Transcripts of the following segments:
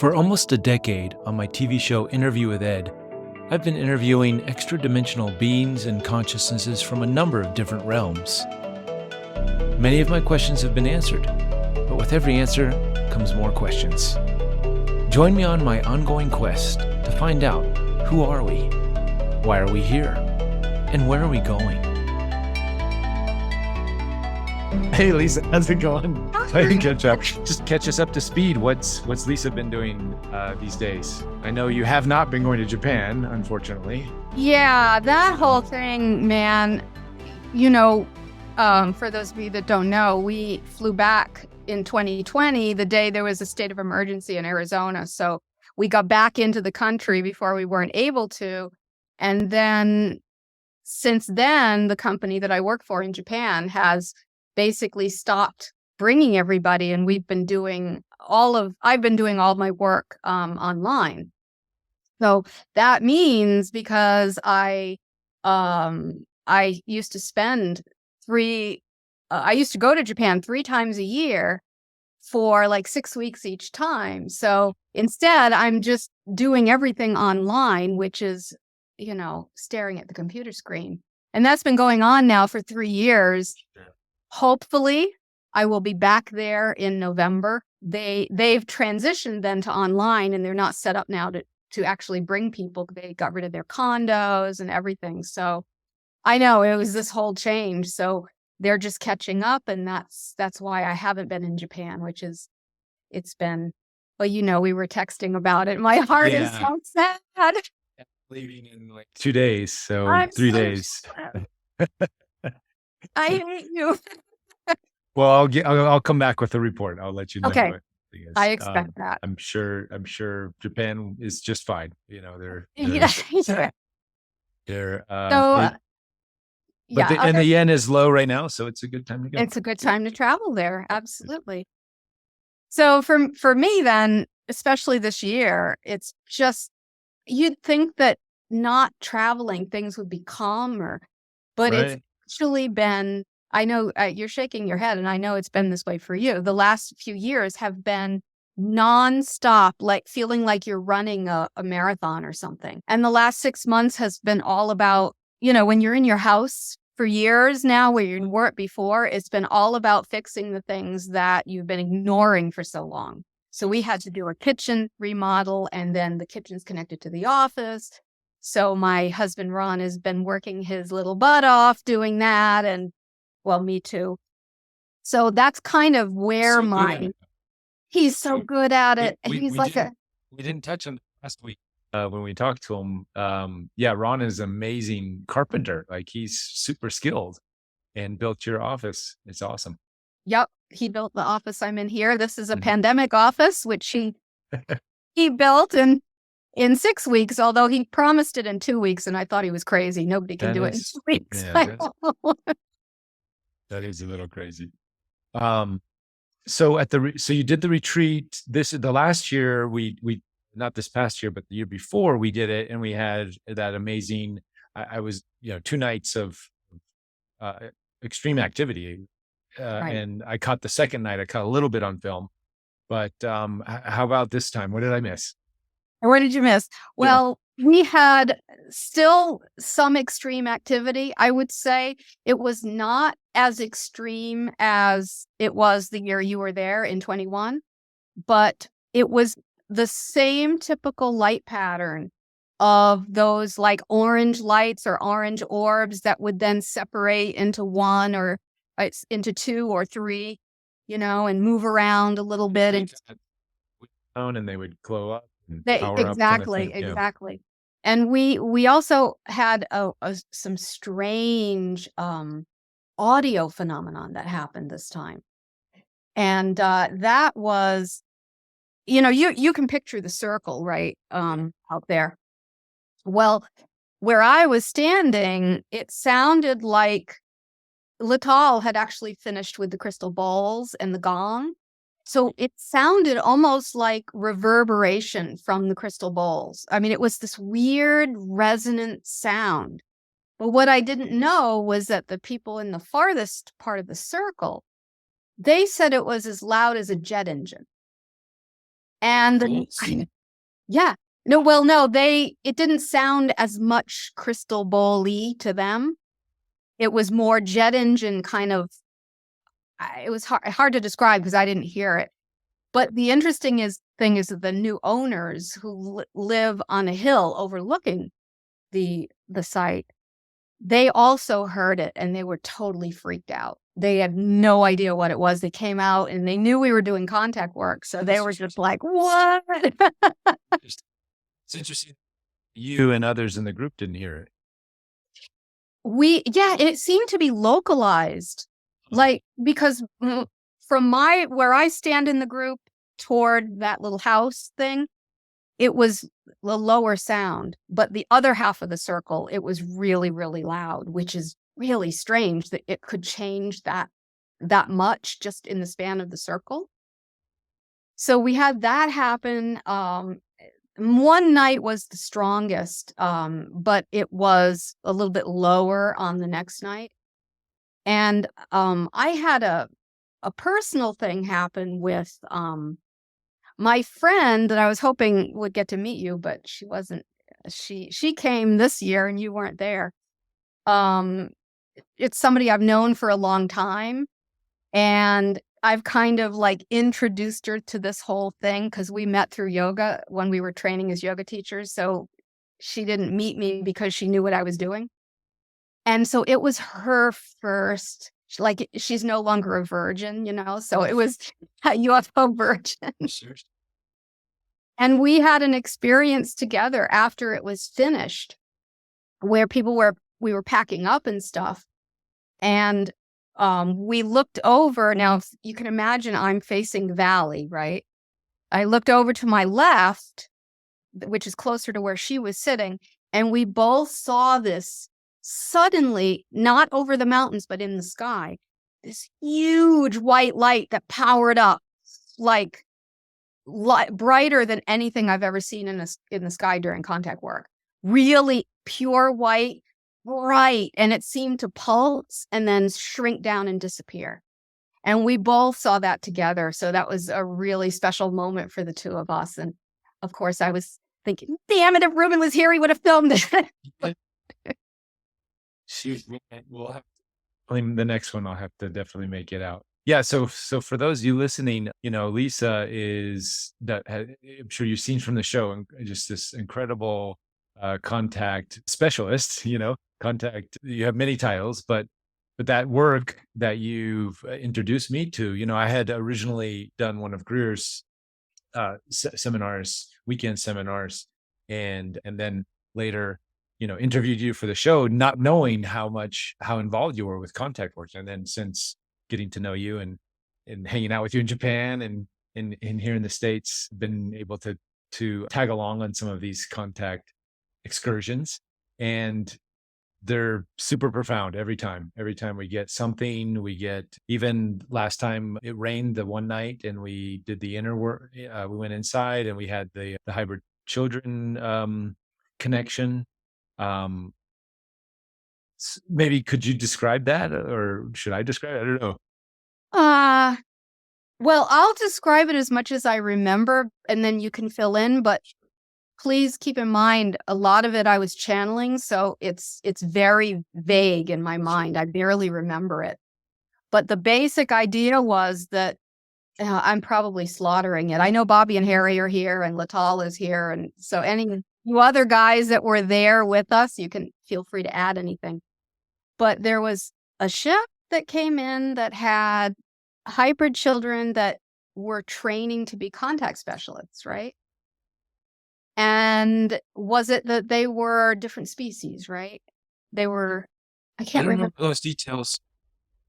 For almost a decade on my TV show Interview with Ed, I've been interviewing extra-dimensional beings and consciousnesses from a number of different realms. Many of my questions have been answered, but with every answer comes more questions. Join me on my ongoing quest to find out, who are we? Why are we here? And where are we going? Hey Lisa, how's it going? I can catch up. Just catch us up to speed. What's Lisa been doing these days? I know you have not been going to Japan, unfortunately. Yeah, that whole thing, man. You know, for those of you that don't know, we flew back in 2020, the day there was a state of emergency in Arizona. So we got back into the country before we weren't able to. And then since then, the company that I work for in Japan has basically stopped bringing everybody, and I've been doing all my work online. So that means, because I used to spend I used to go to Japan 3 times a year for like 6 weeks each time. So instead, I'm just doing everything online, which is, staring at the computer screen. And that's been going on now for 3 years. Hopefully, I will be back there in November. They've transitioned then to online, and they're not set up now to actually bring people. They got rid of their condos and everything. So I know it was this whole change. So they're just catching up, and that's why I haven't been in Japan, it's been, well, we were texting about it. My heart is so sad. Leaving in like 2 days, so I'm 3 so days. I hate you. Well, I'll come back with a report. I'll let you know. Okay. What it is. I expect that. I'm sure Japan is just fine. They're and the yen is low right now, so it's a good time to go. It's a good time to travel there. Absolutely. So for me then, especially this year, it's just, you'd think that not traveling, things would be calmer, but Right. It's actually been, I know you're shaking your head, and I know it's been this way for you. The last few years have been nonstop, like feeling like you're running a marathon or something. And the last 6 months has been all about, when you're in your house for years now, where you weren't before, it's been all about fixing the things that you've been ignoring for so long. So we had to do a kitchen remodel, and then the kitchen's connected to the office. So my husband, Ron, has been working his little butt off doing that. And well, me too. So that's kind of where he's so good at it. We didn't touch on last week when we talked to him. Ron is an amazing carpenter. Like, he's super skilled and built your office. It's awesome. Yep. He built the office I'm in here. This is a pandemic office, which he built in 6 weeks, although he promised it in 2 weeks, and I thought he was crazy. Nobody can do it in 2 weeks. Yeah, that is a little crazy. So you did the retreat. The last year we not this past year, but the year before we did it, and we had that amazing. I was 2 nights of extreme activity, Right. and I caught the second night. I caught a little bit on film, but how about this time? What did I miss? What did you miss? Well, we had still some extreme activity. I would say it was not as extreme as it was the year you were there in 21, but it was the same typical light pattern of those like orange lights or orange orbs that would then separate into 1 or into 2 or 3, and move around a little bit. And they would glow up. Exactly. And we also had some strange audio phenomenon that happened this time. And that was, you can picture the circle, right, out there. Well, where I was standing, it sounded like Lital had actually finished with the crystal bowls and the gong. So it sounded almost like reverberation from the crystal bowls. I mean, it was this weird resonant sound. But what I didn't know was that the people in the farthest part of the circle, they said it was as loud as a jet engine. And yeah, no, well, no, it didn't sound as much crystal ball-y to them. It was more jet engine kind of, it was hard to describe because I didn't hear it. But the interesting thing is that the new owners who live on a hill overlooking the site, they also heard it and they were totally freaked out. They had no idea what it was. They came out and they knew we were doing contact work. So they were just like, what? It's interesting. You and others in the group didn't hear it. It seemed to be localized. Like, because from where I stand in the group toward that little house thing, it was the lower sound, but the other half of the circle, it was really, really loud, which is really strange that it could change that much just in the span of the circle. So we had that happen. One night was the strongest, but it was a little bit lower on the next night. And I had a personal thing happen with my friend that I was hoping would get to meet you, but she wasn't. She came this year and you weren't there. It's somebody I've known for a long time, and I've kind of like introduced her to this whole thing because we met through yoga when we were training as yoga teachers. So she didn't meet me because she knew what I was doing. And so it was her first, like, she's no longer a virgin, so it was a UFO virgin. And we had an experience together after it was finished where we were packing up and stuff. And we looked over. Now, if you can imagine, I'm facing valley, right? I looked over to my left, which is closer to where she was sitting, and we both saw this suddenly, not over the mountains, but in the sky, this huge white light that powered up, like brighter than anything I've ever seen in the sky during contact work. Really pure white, bright, and it seemed to pulse and then shrink down and disappear. And we both saw that together. So that was a really special moment for the two of us. And of course, I was thinking, damn it, if Reuben was here, he would have filmed it. The next one I'll have to definitely make it out. Yeah. So for those of you listening, Lyssa is I'm sure you've seen from the show, and just this incredible contact specialist. Contact. You have many titles, but that work that you've introduced me to, I had originally done one of Greer's seminars, weekend seminars, and then later, interviewed you for the show, not knowing how involved you were with contact work. And then since getting to know you and hanging out with you in Japan and here in the States, been able to tag along on some of these contact excursions, and they're super profound every time we get something. We get, even last time it rained the one night and we did the inner work, we went inside and we had the hybrid children connection. Maybe could you describe that, or should I describe it? I don't know. Well, I'll describe it as much as I remember, and then you can fill in, but please keep in mind, a lot of it I was channeling, so it's very vague in my mind. I barely remember it. But the basic idea was that I'm probably slaughtering it. I know Bobby and Harry are here, and Latal is here, and so any you other guys that were there with us, you can feel free to add anything. But there was a ship that came in that had hybrid children that were training to be contact specialists, right? And was it that they were different species, right? They were, I can't remember those details.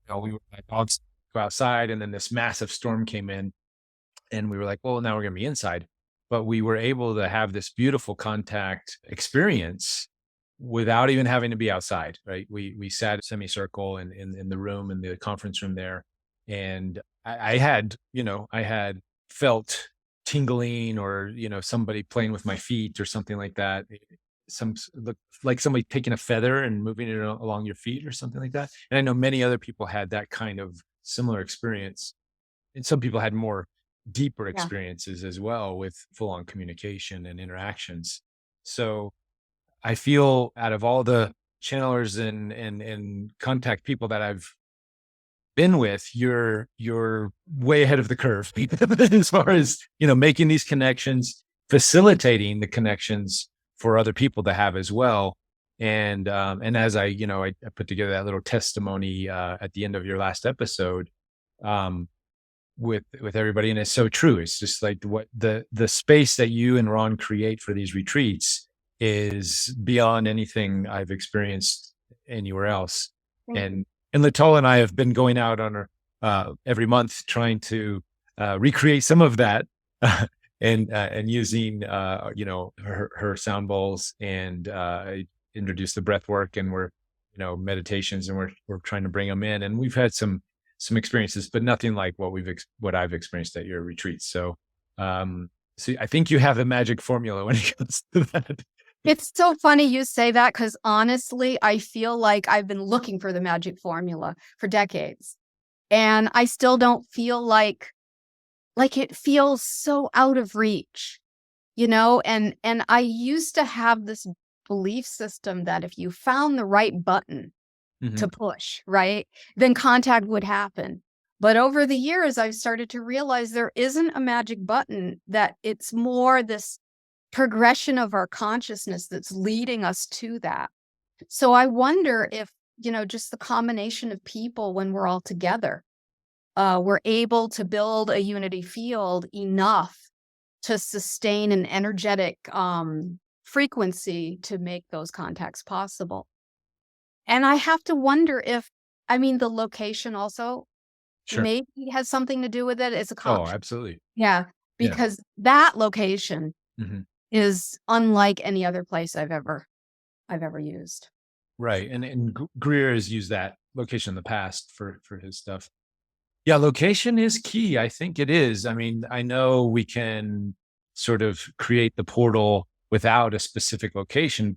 We were like dogs go outside, and then this massive storm came in, and we were like, well, now we're going to be inside. But we were able to have this beautiful contact experience without even having to be outside, right? We sat semicircle in the room, in the conference room there. And I had felt tingling, or, somebody playing with my feet or something like that. Like somebody taking a feather and moving it along your feet or something like that. And I know many other people had that kind of similar experience. And some people had more deeper Yeah. experiences as well with full-on communication and interactions. So I feel out of all the channelers and contact people that I've been with, you're way ahead of the curve as far as, making these connections, facilitating the connections for other people to have as well. And as I put together that little testimony at the end of your last episode, um, with everybody, and it's so true. It's just like what the space that you and Ron create for these retreats is beyond anything I've experienced anywhere else. And Latola and I have been going out on every month trying to recreate some of that, and using her sound bowls, and I introduced the breath work, and we're meditations, and we're trying to bring them in, and we've had some experiences, but nothing like what I've experienced at your retreats. So, so I think you have the magic formula when it comes to that. It's so funny you say that, because honestly, I feel like I've been looking for the magic formula for decades. And I still don't feel like it feels so out of reach, and I used to have this belief system that if you found the right button to push, right, then contact would happen. But over the years, I've started to realize there isn't a magic button, that it's more this progression of our consciousness that's leading us to that. So I wonder if, just the combination of people, when we're all together, we're able to build a unity field enough to sustain an energetic frequency to make those contacts possible. And I have to wonder if, the location also maybe has something to do with it. It's a Oh, absolutely. Yeah, because that location Mhm. is unlike any other place I've ever used. Right. And Greer has used that location in the past for his stuff. Yeah, location is key. I think it is. I know we can sort of create the portal without a specific location.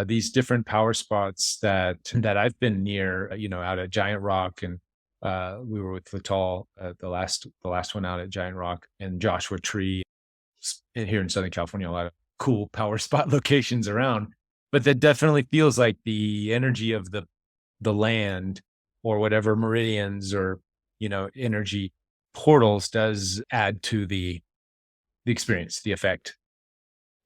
These different power spots that I've been near, out at Giant Rock, and we were with Latal, the last one out at Giant Rock, and Joshua Tree here in Southern California. A lot of cool power spot locations around, but that definitely feels like the energy of the land, or whatever meridians or energy portals does add to the experience, the effect.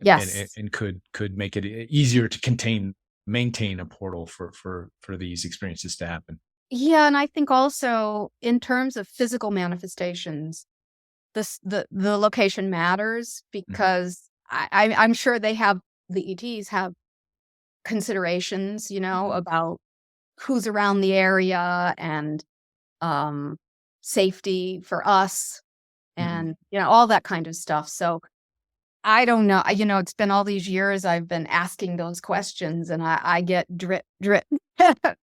Yes. And could make it easier to maintain a portal for these experiences to happen. Yeah, and I think also in terms of physical manifestations, the location matters, because I'm sure the ETs have considerations, about who's around the area, and safety for us, and all that kind of stuff. So I don't know. It's been all these years I've been asking those questions, and I get drip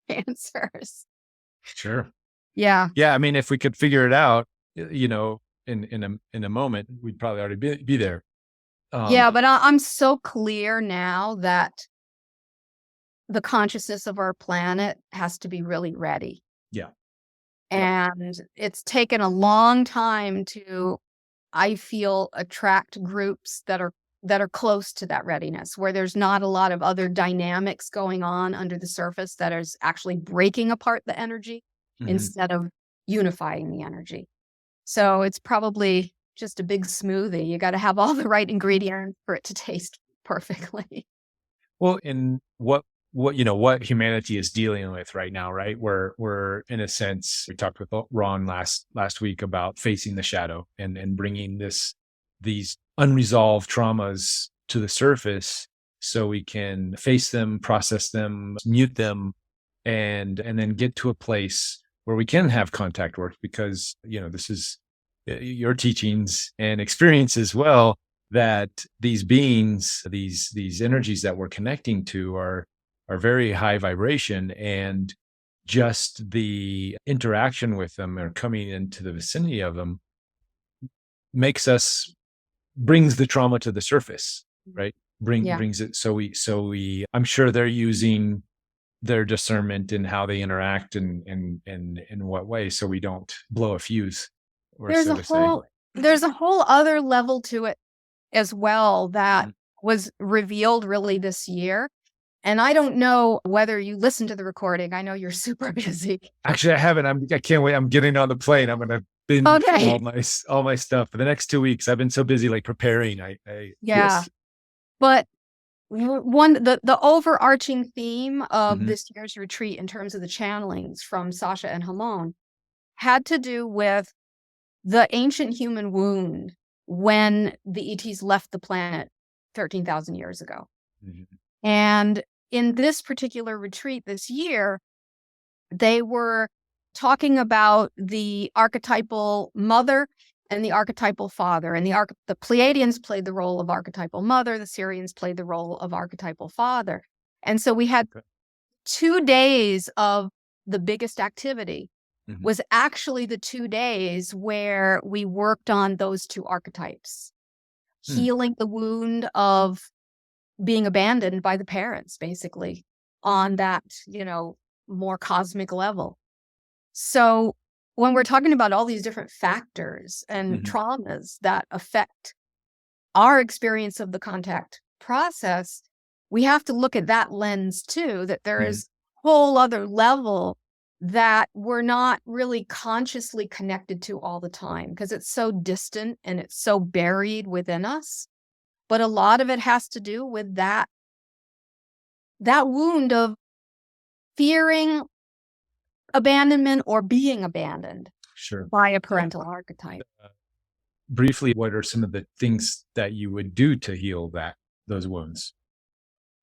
answers. Sure. Yeah. Yeah. If we could figure it out, in a moment, we'd probably already be there. Yeah, but I'm so clear now that the consciousness of our planet has to be really ready. Yeah. And it's taken a long time to, I feel, attract groups that are close to that readiness, where there's not a lot of other dynamics going on under the surface that is actually breaking apart the energy instead of unifying the energy. So it's probably just a big smoothie. You got to have all the right ingredients for it to taste perfectly. Well, in what humanity is dealing with right now, right? We're in a sense, we talked with Ron last week about facing the shadow, and bringing these unresolved traumas to the surface, so we can face them, process them, mute them, and then get to a place where we can have contact work, because this is your teachings and experience as well, that these beings, these energies that we're connecting to are very high vibration, and just the interaction with them, or coming into the vicinity of them, brings the trauma to the surface, right? Brings it. So we I'm sure they're using their discernment in how they interact, and in what way, so we don't blow a fuse, or There's so a to say. there's a whole other level to it as well that Mm. was revealed really this year. And I don't know whether you listened to the recording. I know you're super busy. Actually, I haven't. I can't wait. I'm getting on the plane. I'm going to binge Okay. all my stuff for the next 2 weeks. I've been so busy like preparing. Yeah. Yes. But the overarching theme of Mhm. this year's retreat in terms of the channelings from Sasha and Hamon had to do with the ancient human wound when the ETs left the planet 13,000 years ago. Mhm. And in this particular retreat this year, they were talking about the archetypal mother and the archetypal father. And the Pleiadians played the role of archetypal mother, the Sirians played the role of archetypal father. And so we had Okay. 2 days of the biggest activity Mhm. was actually the 2 days where we worked on those 2 archetypes, healing the wound of being abandoned by the parents, basically, on that, more cosmic level. So when we're talking about all these different factors and Mhm. traumas that affect our experience of the contact process, we have to look at that lens too, that there Mhm. is a whole other level that we're not really consciously connected to all the time because it's so distant and it's so buried within us. But a lot of it has to do with that wound of fearing abandonment or being abandoned Sure. by a parental archetype. Briefly, what are some of the things that you would do to heal those wounds?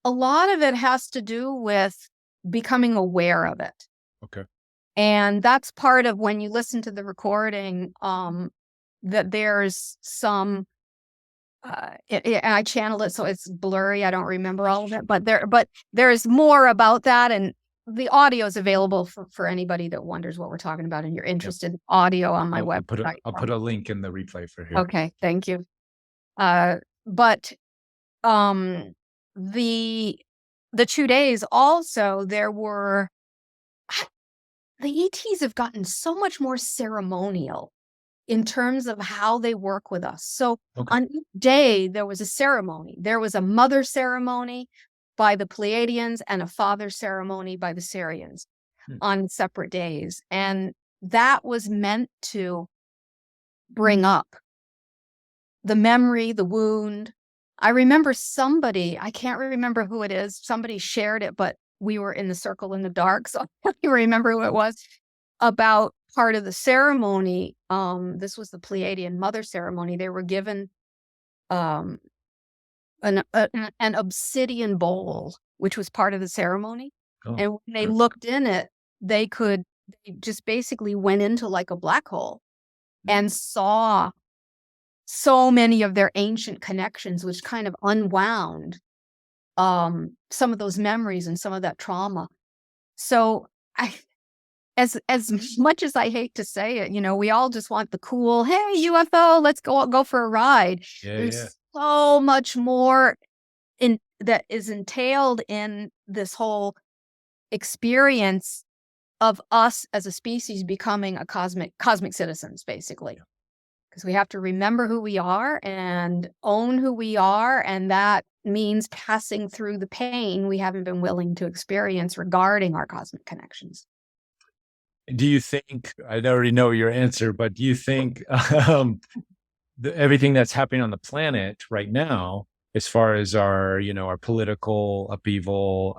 A lot of it has to do with becoming aware of it. Okay. And that's part of when you listen to the recording, that there's some, I channeled it, so it's blurry. I don't remember all of it, but there's more about that. And the audio is available for anybody that wonders what we're talking about and you're interested in audio on my website. I'll put a link in the replay for here. Okay, thank you. But um, the 2 days also, there were the ETs have gotten so much more ceremonial in terms of how they work with us. So Okay. on each day, there was a ceremony. There was a mother ceremony by the Pleiadians and a father ceremony by the Sirians on separate days. And that was meant to bring up the memory, the wound. I remember somebody, I can't remember who it is, somebody shared it, but we were in the circle in the dark, so I don't remember who it was, about part of the ceremony. This was the Pleiadian mother ceremony. They were given um, an obsidian bowl, which was part of the ceremony. Oh, And when they sure. looked in it, they just basically went into like a black hole and saw so many of their ancient connections, which kind of unwound some of those memories and some of that trauma. So as much as I hate to say it, we all just want the cool, hey, UFO, let's go for a ride. Yeah, There's so much more that is entailed in this whole experience of us as a species becoming a cosmic citizens, basically. Because we have to remember who we are and own who we are. And that means passing through the pain we haven't been willing to experience regarding our cosmic connections. Do you think, I already know your answer, but do you think everything that's happening on the planet right now, as far as our political upheaval,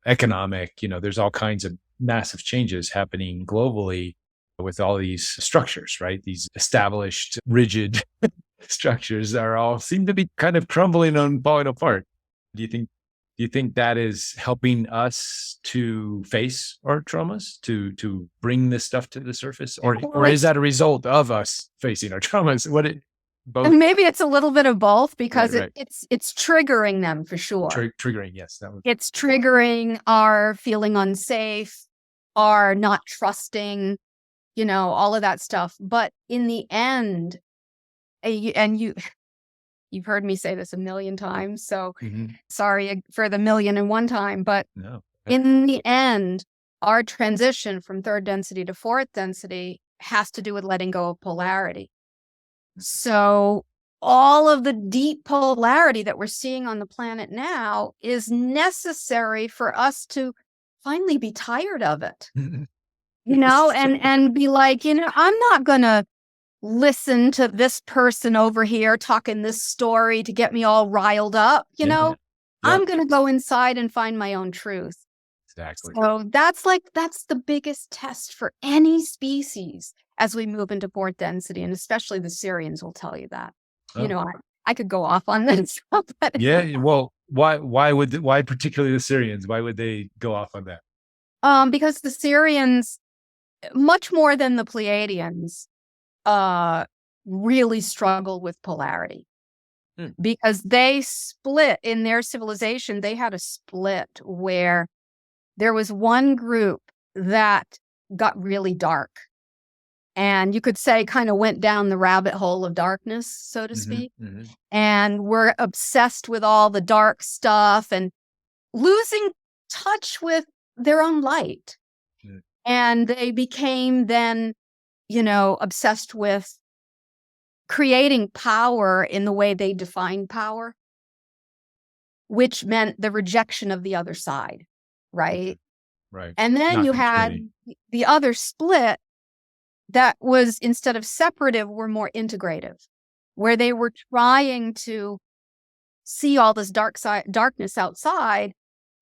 economic, there's all kinds of massive changes happening globally with all these structures, right? These established, rigid structures are all seem to be kind of crumbling and falling apart. Do you think that is helping us to face our traumas, to bring this stuff to the surface, or is that a result of us facing our traumas? Both? And maybe it's a little bit of both because Right. it's triggering them for sure. Triggering, yes. It's triggering our feeling unsafe, our not trusting, all of that stuff. But in the end, and you've heard me say this a million times, so sorry for the 1,000,001 time, but No. in the end, our transition from third density to fourth density has to do with letting go of polarity. So all of the deep polarity that we're seeing on the planet now is necessary for us to finally be tired of it, and be like, I'm not going to listen to this person over here talking this story to get me all riled up. I'm going to go inside and find my own truth. Exactly. So that's the biggest test for any species as we move into fourth density, and especially the Sirians will tell you that. I could go off on this. But yeah. Well, why particularly the Sirians? Why would they go off on that? Because the Sirians, much more than the Pleiadians, really struggle with polarity. Because they split in their civilization. They had a split where there was one group that got really dark, and you could say kind of went down the rabbit hole of darkness, so to speak, and were obsessed with all the dark stuff and losing touch with their own light. And they became then, obsessed with creating power in the way they define power, which meant the rejection of the other side. Right. And then Not you had the other split that was, instead of separative, were more integrative, where they were trying to see all this darkness outside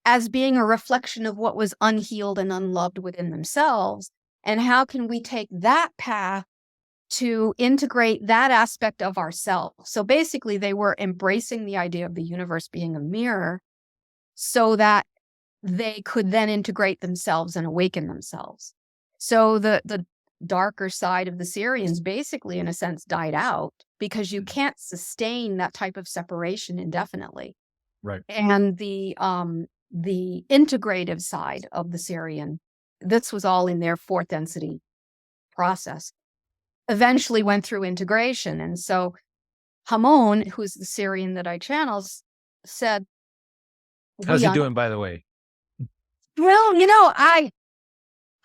as being a reflection of what was unhealed and unloved within themselves. And how can we take that path to integrate that aspect of ourselves? So basically, they were embracing the idea of the universe being a mirror so that they could then integrate themselves and awaken themselves. So the darker side of the Sirians basically, in a sense, died out because you can't sustain that type of separation indefinitely. Right. And the integrative side of the Sirian, this was all in their fourth density process, eventually went through integration. And so Hamon, who's the Sirian that I channels, said, how's he doing, by the way? Well,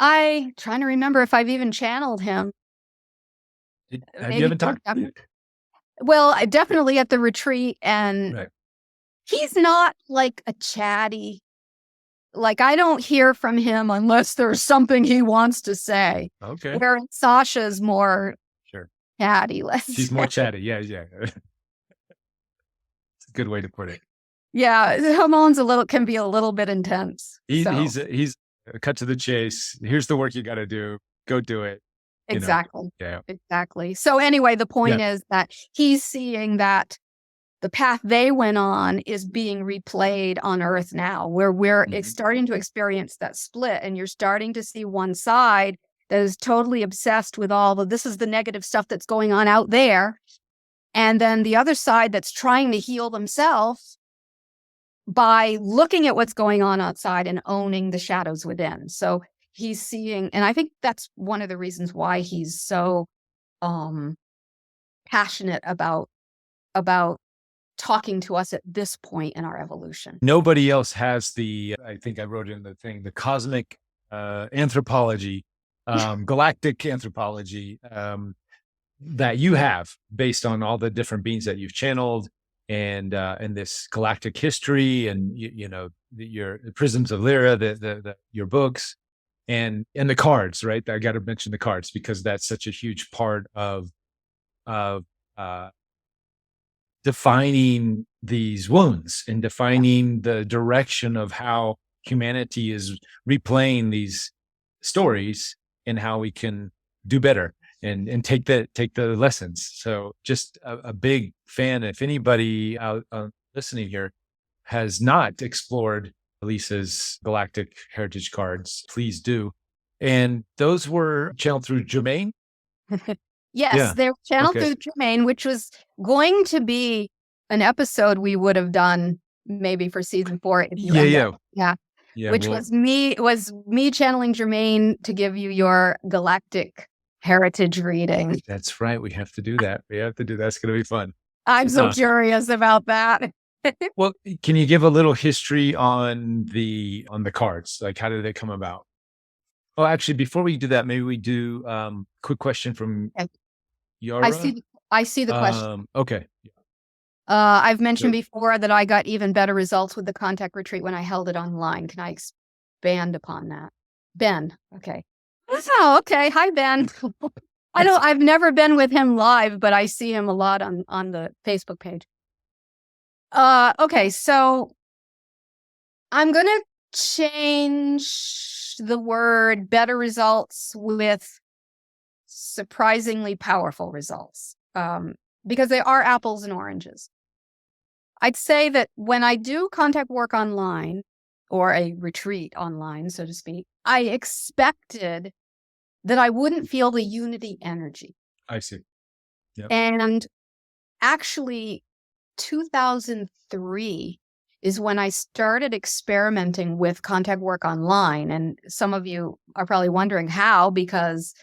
I trying to remember if I've even channeled him. Have you ever talked? Well, I definitely at the retreat, and he's not like a chatty. Like, I don't hear from him unless there's something he wants to say. Okay. Where Sasha's more chatty. She's more chatty. Yeah. It's a good way to put it. Yeah, Hamon's can be a little bit intense. He's cut to the chase. Here's the work you got to do. Go do it. Exactly. Yeah. Exactly. So anyway, the point is that he's seeing that the path they went on is being replayed on Earth now, where we're starting to experience that split, and you're starting to see one side that is totally obsessed with this is the negative stuff that's going on out there, and then the other side that's trying to heal themselves by looking at what's going on outside and owning the shadows within. So he's seeing, and I think that's one of the reasons why he's so passionate about talking to us at this point in our evolution. Nobody else has I think I wrote in the thing, the cosmic anthropology, galactic anthropology that you have based on all the different beings that you've channeled, and this galactic history, and your Prisms of Lyra, your books, and the cards, right? I got to mention the cards because that's such a huge part of defining these wounds and defining the direction of how humanity is replaying these stories and how we can do better and take the lessons. So just a big fan. If anybody out listening here has not explored Lyssa's Galactic Heritage cards, please do. And those were channeled through Jermaine? Yes, they were channeled through Jermaine, which was going to be an episode we would have done maybe for season 4. Yeah. Which was me channeling Jermaine to give you your Galactic Heritage reading. That's right. We have to do that. It's going to be fun. I'm so curious about that. Well, can you give a little history on the cards? Like, how did they come about? Oh, actually, before we do that, maybe we do quick question from Yara. I see the question. Okay. I've mentioned before that I got even better results with the contact retreat when I held it online. Can I expand upon that? Ben. Okay. Oh, okay. Hi, Ben. I've never been with him live, but I see him a lot on the Facebook page. Okay. So I'm going to change the word better results with surprisingly powerful results, because they are apples and oranges. I'd say that when I do contact work online or a retreat online, so to speak, I expected that I wouldn't feel the unity energy. I see. Yep. And actually, 2003 is when I started experimenting with contact work online. And some of you are probably wondering how, because,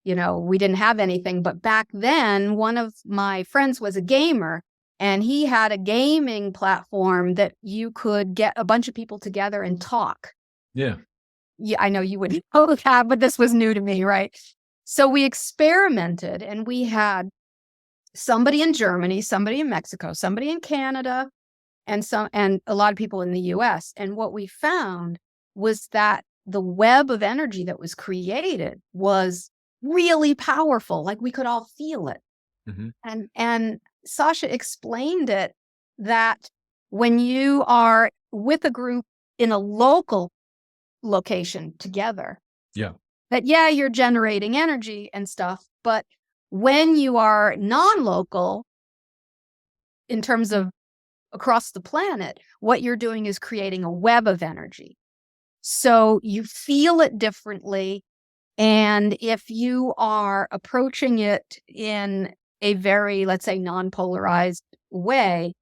we didn't have anything. But back then, one of my friends was a gamer, and he had a gaming platform that you could get a bunch of people together and talk. Yeah. Yeah, I know you wouldn't know that, but this was new to me, right? So we experimented, and we had somebody in Germany, somebody in Mexico, somebody in Canada, and a lot of people in the US. And what we found was that the web of energy that was created was really powerful. Like, we could all feel it. Mm-hmm. And Sasha explained it, that when you are with a group in a local location together, that you're generating energy and stuff, but when you are non-local, in terms of across the planet, what you're doing is creating a web of energy. So you feel it differently. And if you are approaching it in a very, let's say, non-polarized way,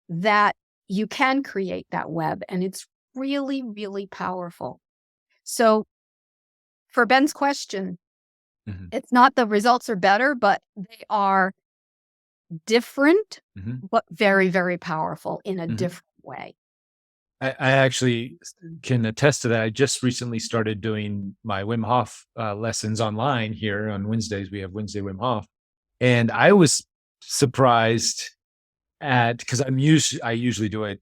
that you can create that web. And it's really, really powerful. So for Ben's question, it's not the results are better, but they are different, but very, very powerful in a different way. I actually can attest to that. I just recently started doing my Wim Hof lessons online here on Wednesdays. We have Wednesday Wim Hof. And I was surprised because I usually do it,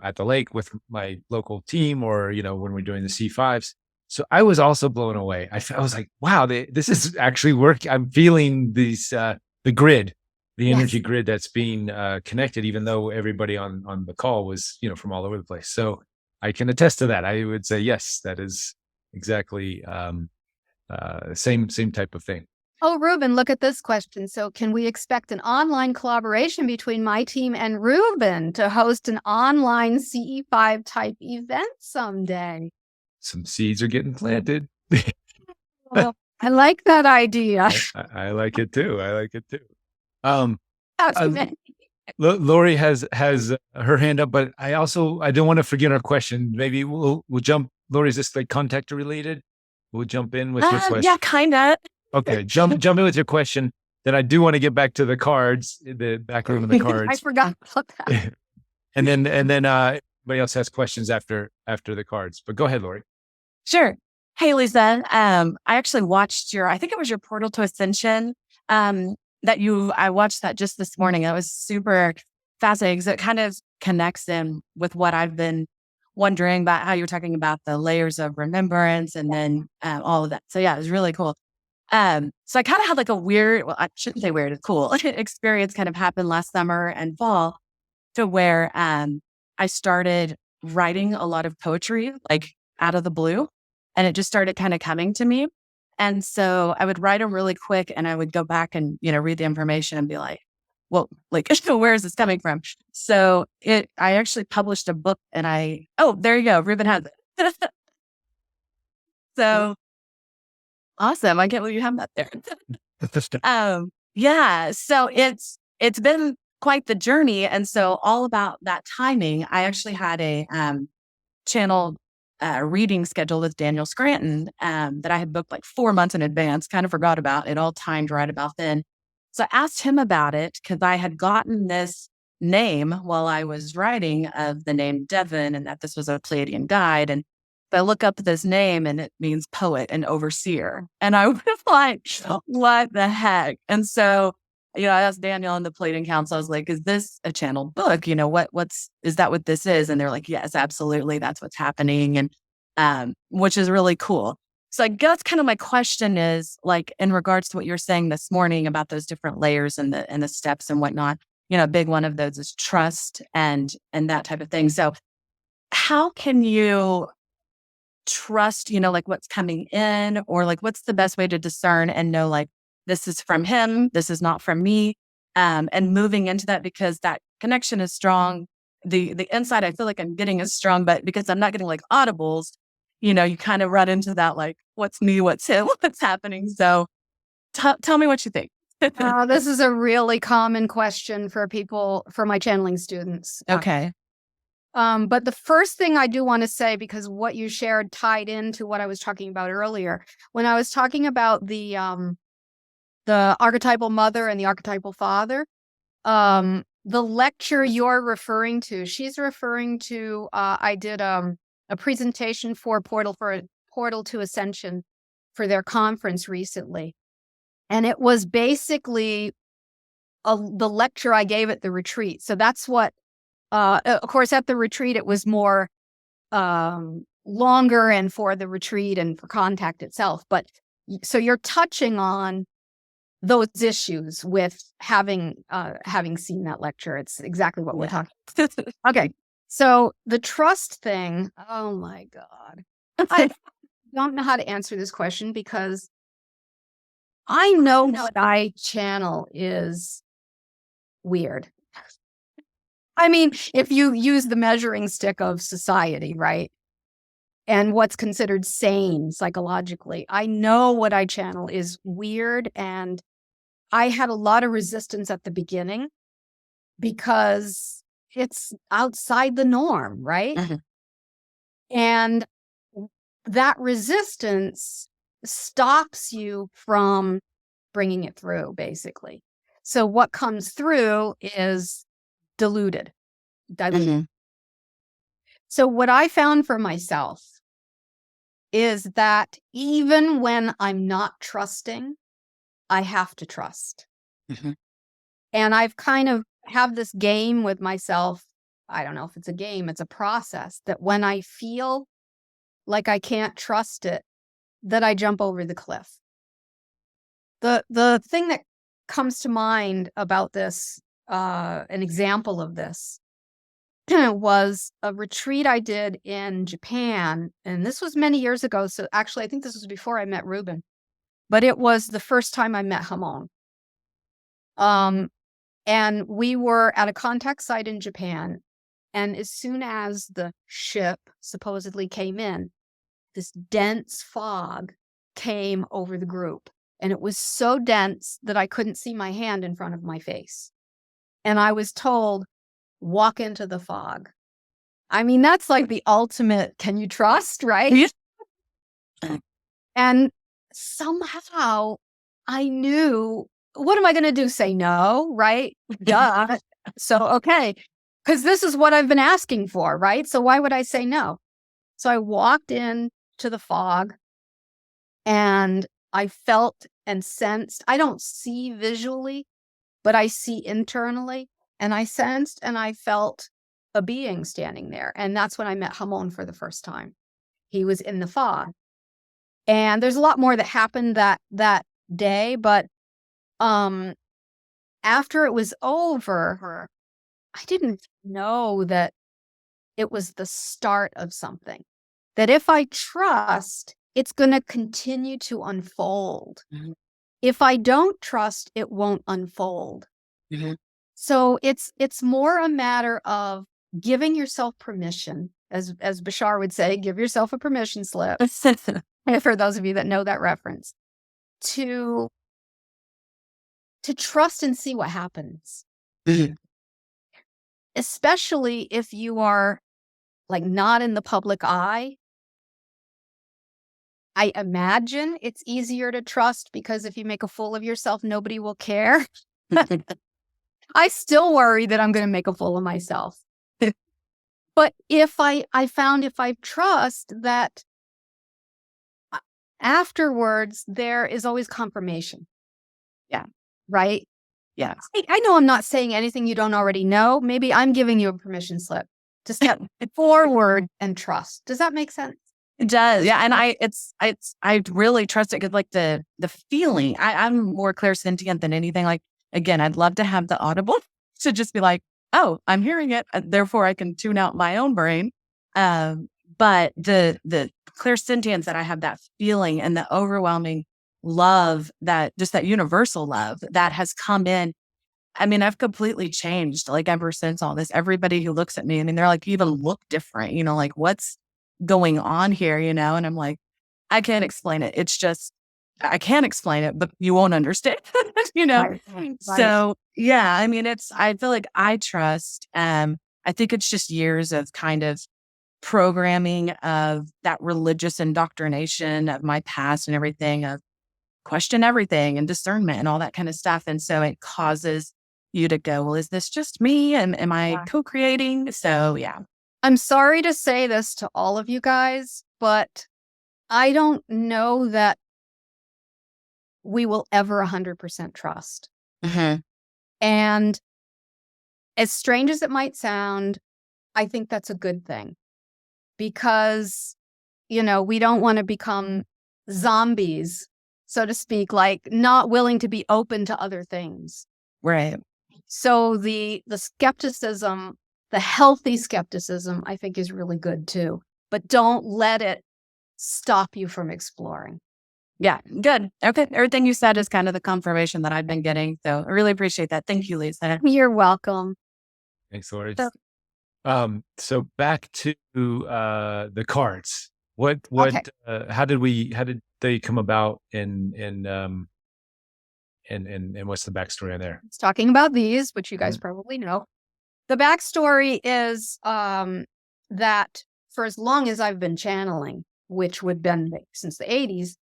at the lake with my local team, or, when we're doing the C5s. So I was also blown away. I was like, wow, this is actually working. I'm feeling these, the grid, the energy grid that's being connected, even though everybody on the call was, from all over the place. So I can attest to that. I would say, yes, that is exactly same type of thing. Oh, Reuben, look at this question. So can we expect an online collaboration between my team and Reuben to host an online CE5 type event someday? Some seeds are getting planted. Well, I like that idea. I like it too. Lori has her hand up, but I don't want to forget our question. Maybe we'll jump. Lori, is this like contactor related? We'll jump in with your question. Yeah, kind of. Okay, jump in with your question. Then I do want to get back to the cards, the back room of the cards. I forgot about that. and then everybody else has questions after the cards. But go ahead, Lori. Sure. Hey, Lyssa. I actually watched I think it was your Portal to Ascension. I watched that just this morning. That was super fascinating because it kind of connects in with what I've been wondering about, how you were talking about the layers of remembrance and then all of that. So yeah, it was really cool. So I kind of had like a weird, well, I shouldn't say weird, it's cool experience kind of happened last summer and fall, to where I started writing a lot of poetry, like out of the blue. And it just started kind of coming to me. And so I would write them really quick, and I would go back and, read the information and be like, well, like, where is this coming from? So I actually published a book, and there you go. Reuben has it. So awesome. I can't believe you have that there. Yeah. So it's been quite the journey. And so all about that timing, I actually had a channel reading scheduled with Daniel Scranton that I had booked like 4 months in advance, kind of forgot about it, all timed right about then. So I asked him about it because I had gotten this name while I was writing of the name Devon, and that this was a Pleiadian guide. And I look up this name and it means poet and overseer. And I was like, what the heck? And so I asked Daniel in the Pleiadian Council, I was like, is this a channeled book? Is that what this is? And they're like, yes, absolutely. That's what's happening. And, which is really cool. So I guess kind of my question is like, in regards to what you were saying this morning about those different layers and the steps and whatnot, a big one of those is trust and that type of thing. So how can you trust, like what's coming in, or like, what's the best way to discern and know, like, this is from him, this is not from me. And moving into that, because that connection is strong. The insight I feel like I'm getting is strong, but because I'm not getting like audibles, you kind of run into that, like, what's me, what's him, what's happening. So tell me what you think. This is a really common question for my channeling students. Okay. But the first thing I do want to say, because what you shared tied into what I was talking about earlier, when I was talking about the archetypal mother and the archetypal father, the lecture you're referring to, she's referring to, I did a presentation for Portal to Ascension for their conference recently. And it was basically the lecture I gave at the retreat. So that's what, of course, at the retreat, it was more longer and for the retreat and for contact itself. But so you're touching on those issues with having seen that lecture. It's exactly what we're talking about. Okay. So the trust thing, oh my God. I don't know how to answer this question because I know what I channel is weird. I mean, if you use the measuring stick of society, right? And what's considered sane psychologically, I know what I channel is weird. And I had a lot of resistance at the beginning because it's outside the norm, right? Mm-hmm. And that resistance stops you from bringing it through, basically. So what comes through is diluted. Mm-hmm. So what I found for myself is that even when I'm not trusting, I have to trust. Mm-hmm. And I've kind of have this game with myself. I don't know if it's a game, it's a process that when I feel like I can't trust it, that I jump over the cliff. The thing that comes to mind about this, an example of this, was a retreat I did in Japan. And this was many years ago. So actually, I think this was before I met Reuben. But it was the first time I met Hamon. And we were at a contact site in Japan. And as soon as the ship supposedly came in, this dense fog came over the group. And it was so dense that I couldn't see my hand in front of my face. And I was told, walk into the fog. I mean, that's like the ultimate, can you trust, right? And somehow I knew, what am I going to do? Say no, right? Duh. So, okay. Because this is what I've been asking for, right? So why would I say no? So I walked in to the fog and I felt and sensed, I don't see visually, but I see internally. And I sensed and I felt a being standing there. And that's when I met Hamon for the first time. He was in the fog. And there's a lot more that happened that day. But after it was over, I didn't know that it was the start of something. That if I trust, it's going to continue to unfold. Mm-hmm. If I don't trust, it won't unfold. Mm-hmm. So it's more a matter of giving yourself permission, as Bashar would say, give yourself a permission slip. For those of you that know that reference, to trust and see what happens. Mm-hmm. Especially if you are like not in the public eye. I imagine it's easier to trust because if you make a fool of yourself, nobody will care. I still worry that I'm going to make a fool of myself. But if I found if I trust that afterwards, there is always confirmation. Yeah. Right. Yeah. I know I'm not saying anything you don't already know. Maybe I'm giving you a permission slip to step forward and trust. Does that make sense? It does. Yeah. And I really trust it because like the feeling, I'm more clairsentient than anything. Like, again, I'd love to have the audible to just be like, oh, I'm hearing it. Therefore I can tune out my own brain. But the clairsentience that I have, that feeling and the overwhelming love, that just that universal love that has come in. I mean, I've completely changed like ever since all this. Everybody who looks at me, I mean, they're like, you even look different, like what's going on here, And I'm like, I can't explain it. It's just, I can't explain it, but you won't understand, Right. So yeah, I mean, I feel like I trust, I think it's just years of kind of programming of that religious indoctrination of my past and everything, of question everything and discernment and all that kind of stuff. And so it causes you to go, well, is this just me? And am I co-creating? So yeah. I'm sorry to say this to all of you guys, but I don't know that we will ever 100% trust. Mm-hmm. And as strange as it might sound, I think that's a good thing because, we don't want to become zombies, so to speak, like not willing to be open to other things. Right. So the skepticism, the healthy skepticism, I think is really good too. But don't let it stop you from exploring. Yeah, good. Okay. Everything you said is kind of the confirmation that I've been getting. So I really appreciate that. Thank you, Lyssa. You're welcome. Thanks, Lori. So back to the cards. Okay. How did they come about, and what's the backstory on there? It's talking about these, which you guys probably know. The backstory is that for as long as I've been channeling, which would have been since the 80s,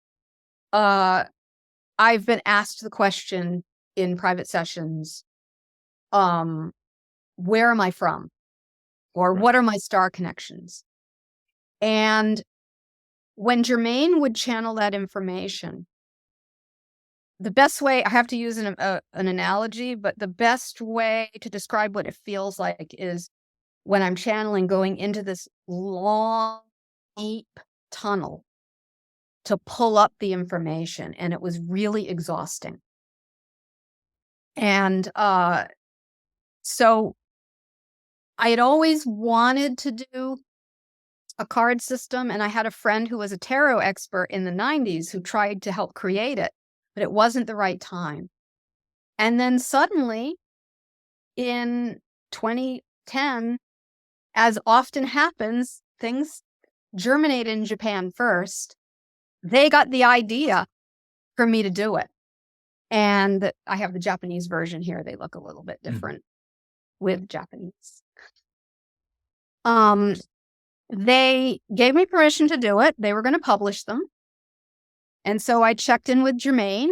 I've been asked the question in private sessions, where am I from? Or what are my star connections? And when Germaine would channel that information, the best way, I have to use an analogy, but the best way to describe what it feels like is when I'm channeling, going into this long, deep tunnel to pull up the information. And it was really exhausting. And so I had always wanted to do a card system. And I had a friend who was a tarot expert in the 90s who tried to help create it, but it wasn't the right time. And then suddenly in 2010, as often happens, things germinate in Japan first. They got the idea for me to do it. And I have the Japanese version here. They look a little bit different with Japanese. They gave me permission to do it. They were going to publish them. And so I checked in with Germaine,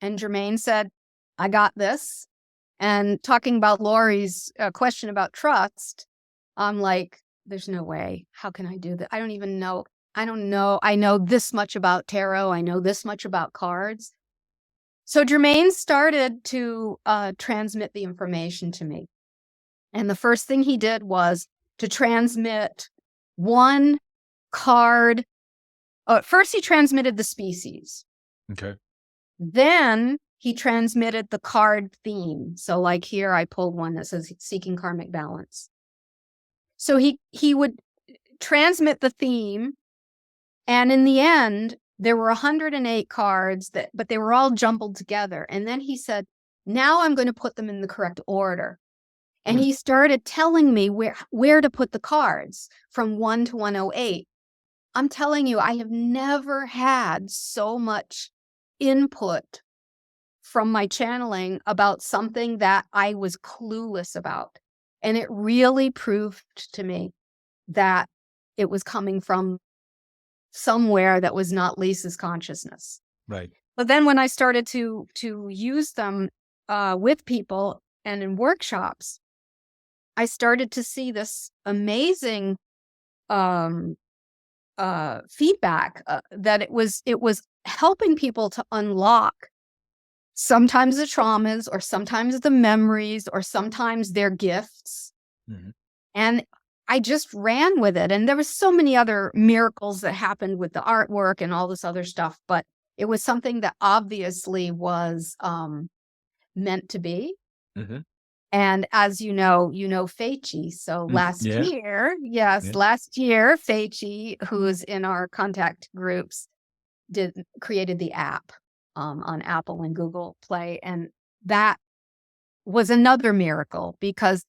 and Germaine said, I got this. And talking about Lori's question about trust, I'm like, there's no way. How can I do that? I don't even know. I don't know. I know this much about tarot. I know this much about cards. So Germaine started to transmit the information to me. And the first thing he did was to transmit one card. First, he transmitted the species. Okay. Then he transmitted the card theme. So like here, I pulled one that says Seeking Karmic Balance. So he would transmit the theme. And in the end, there were 108 cards, but they were all jumbled together. And then he said, now I'm going to put them in the correct order. And he started telling me where to put the cards from 1 to 108. I'm telling you, I have never had so much input from my channeling about something that I was clueless about. And it really proved to me that it was coming from somewhere that was not Lyssa's consciousness. Right. But then when I started to use them with people and in workshops, I started to see this amazing feedback that it was helping people to unlock sometimes the traumas, or sometimes the memories, or sometimes their gifts. Mhm. And I just ran with it. And there was so many other miracles that happened with the artwork and all this other stuff, but it was something that obviously was meant to be. Mhm. And as you know Feichi. So last Yeah. year, Yeah. last year, Feichi, who's in our contact groups, created the app on Apple and Google Play. And that was another miracle, because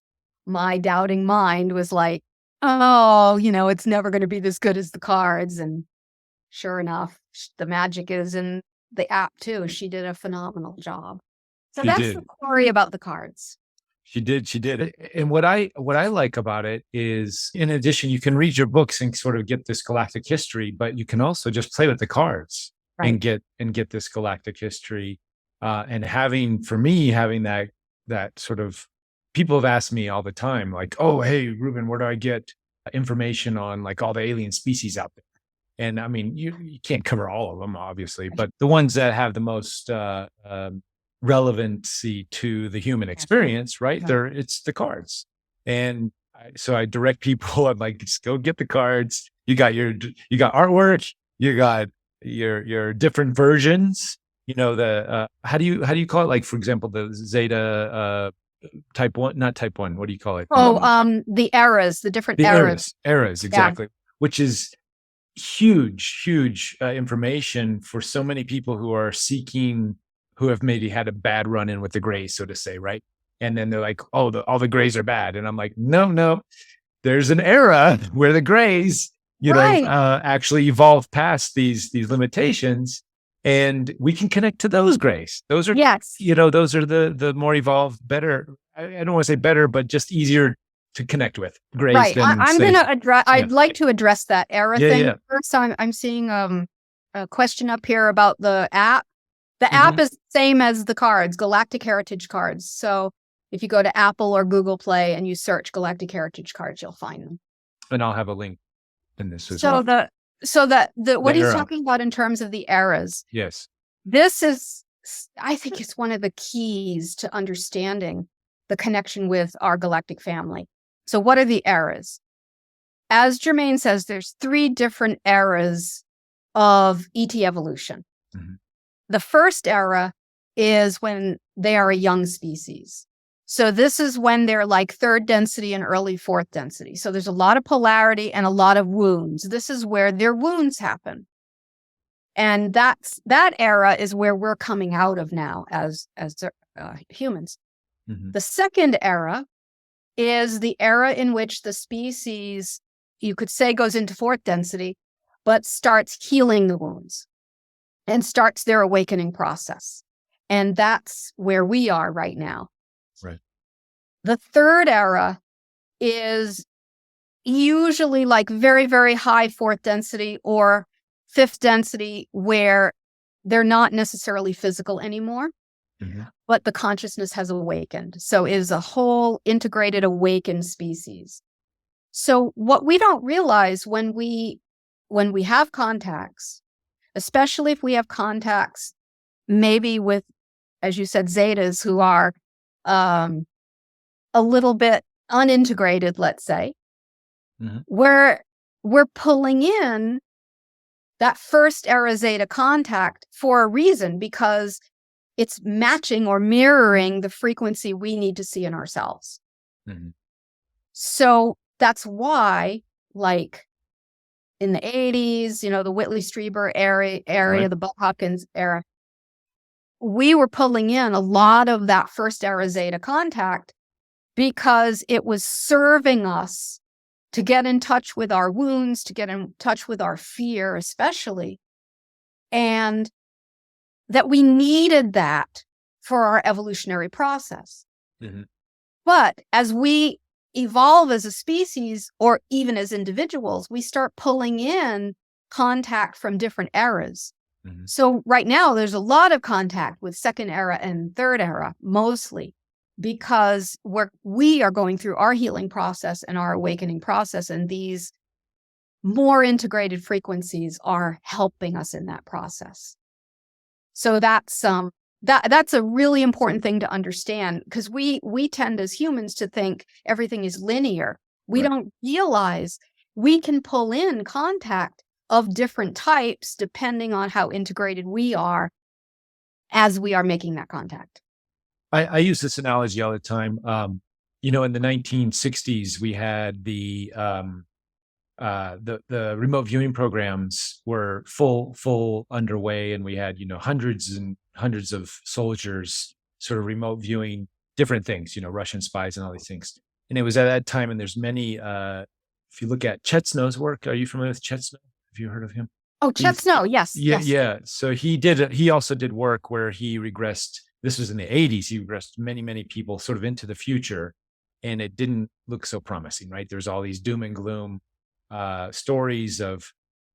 my doubting mind was like, oh, it's never going to be this good as the cards. And sure enough, the magic is in the app too. She did a phenomenal job. So She that's did. the story about the cards. She did. And what I like about it is, in addition, you can read your books and sort of get this galactic history, but you can also just play with the cards and Right. get this galactic history. And having that sort of, people have asked me all the time, like, oh, hey, Reuben, where do I get information on like all the alien species out there? And I mean, you can't cover all of them, obviously, but the ones that have the most relevancy to the human experience, right? It's the cards. And so I direct people, I'm like, just go get the cards. You got artwork, you got your different versions, the how do you call it? Like, for example, the Zeta type 1, not type 1, what do you call it? The eras, the different The eras. eras, exactly. Which is huge information for so many people who are seeking, who have maybe had a bad run in with the grays, so to say, right? And then they're like, oh, all the grays are bad. And I'm like, no, there's an era where the grays, Right. actually evolved past these limitations, and we can connect to those grays. Those are, Yes. those are the more evolved, better. I don't want to say better, but just easier to connect with grays. Right. Than, I'm going to address, I'd like to address that era thing. Yeah. First, I'm seeing a question up here about the app. The app is the same as the cards, Galactic Heritage cards. So if you go to Apple or Google Play and you search Galactic Heritage cards, you'll find them. And I'll have a link in this as well. What he's talking about in terms of the eras. Yes. This is, I think it's one of the keys to understanding the connection with our galactic family. So what are the eras? As Germaine says, there's 3 different eras of ET evolution. Mm-hmm. The first era is when they are a young species. So this is when they're like 3rd density and early 4th density. So there's a lot of polarity and a lot of wounds. This is where their wounds happen. And that era is where we're coming out of now as humans. Mm-hmm. The second era is the era in which the species, you could say, goes into 4th density, but starts healing the wounds and starts their awakening process. And that's where we are right now. Right. The third era is usually like very, very high 4th density or 5th density, where they're not necessarily physical anymore. Mm-hmm. But the consciousness has awakened. So it is a whole integrated awakened species. So what we don't realize when we have contacts, especially if we have contacts maybe with, as you said, Zetas who are a little bit unintegrated, let's say, mm-hmm. where we're pulling in that first era Zeta contact for a reason, because it's matching or mirroring the frequency we need to see in ourselves. Mm-hmm. So that's why, like in the 80s, the Whitley Strieber area, right. The Bud Hopkins era, we were pulling in a lot of that first era Zeta contact because it was serving us to get in touch with our wounds, to get in touch with our fear, especially. And that we needed that for our evolutionary process. Mm-hmm. But as we evolve as a species, or even as individuals, we start pulling in contact from different eras. Mm-hmm. So right now, there's a lot of contact with 2nd era and 3rd era, mostly because we are going through our healing process and our awakening process, and these more integrated frequencies are helping us in that process. So that's That's a really important thing to understand, because we tend as humans to think everything is linear. We Right. don't realize we can pull in contact of different types depending on how integrated we are as we are making that contact. I use this analogy all the time. In the 1960s, we had the remote viewing programs were full underway, and we had hundreds and hundreds of soldiers sort of remote viewing different things, Russian spies and all these things. And it was at that time, and there's many. If you look at Chet Snow's work, are you familiar with Chet Snow? Have you heard of him? Oh, Chet Snow, yes. Yeah, yes. yeah. So he also did work where he regressed. This was in the 80s. He regressed many people sort of into the future, and it didn't look so promising, right? There's all these doom and gloom stories of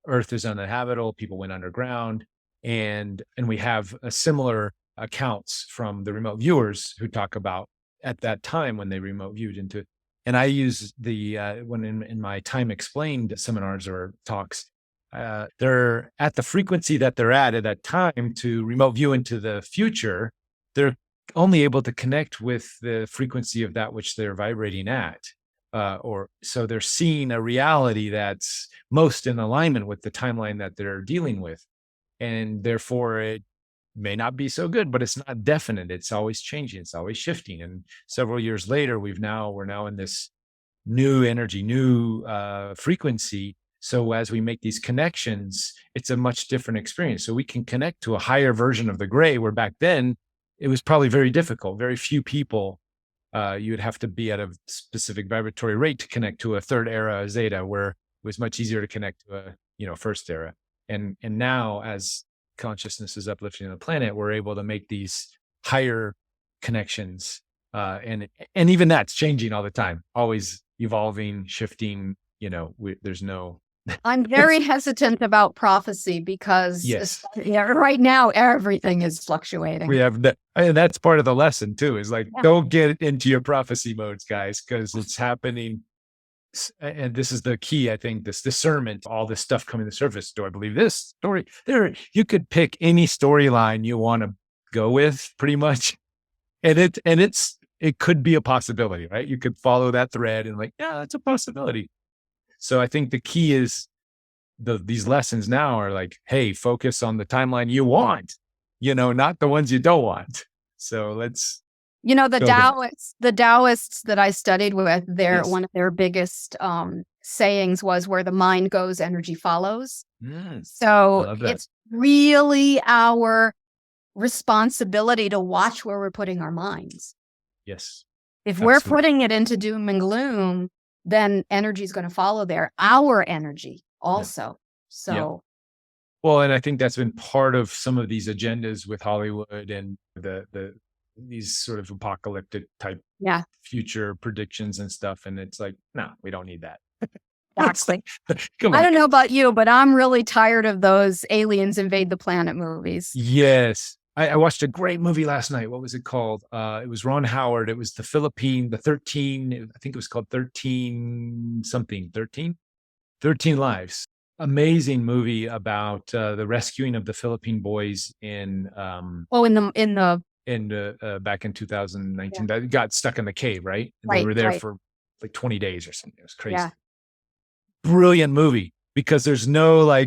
Earth is uninhabitable, people went underground, and we have a similar accounts from the remote viewers who talk about at that time when they remote viewed into. And I use the when in my Time Explained seminars or talks, they're at the frequency that they're at that time to remote view into the future. They're only able to connect with the frequency of that which they're vibrating at. So they're seeing a reality that's most in alignment with the timeline that they're dealing with. And therefore it may not be so good, but it's not definite. It's always changing. It's always shifting. And several years later, we're now in this new energy, new frequency. So as we make these connections, it's a much different experience. So we can connect to a higher version of the gray, where back then it was probably very difficult. Very few people, you would have to be at a specific vibratory rate to connect to a third era zeta, where it was much easier to connect to a first era. And now, as consciousness is uplifting the planet, we're able to make these higher connections, and even that's changing all the time, always evolving, shifting. There's no. I'm very hesitant about prophecy because Yes. Right now everything is fluctuating. We have that, and that's part of the lesson too. Is like, don't get into your prophecy modes, guys, because it's happening. And this is the key, I think, this discernment, all this stuff coming to the surface. Do I believe this story? You could pick any storyline you want to go with, pretty much, and it could be a possibility, right? You could follow that thread and that's a possibility. So I think the key is these lessons now are like, hey, focus on the timeline you want, not the ones you don't want. So let's. The Taoists that I studied with, Yes. one of their biggest sayings was, where the mind goes, energy follows. So it's really our responsibility to watch where we're putting our minds. Yes. If Absolutely. we're putting it into doom and gloom, then energy is going to follow there. Our energy also. Yeah. So. Yeah. Well, and I think that's been part of some of these agendas with Hollywood and these sort of apocalyptic type future predictions and stuff. And it's like, no, we don't need that. Exactly. Come on. I don't know about you, but I'm really tired of those aliens invade the planet movies. Yes. I watched a great movie last night. What was it called? It was Ron Howard. It was the 13, I think it was called 13 Lives. Amazing movie about the rescuing of the Philippine boys in back in 2019 that got stuck in the cave, right? And they were there for like 20 days or something. It was crazy. Yeah. Brilliant movie, because there's no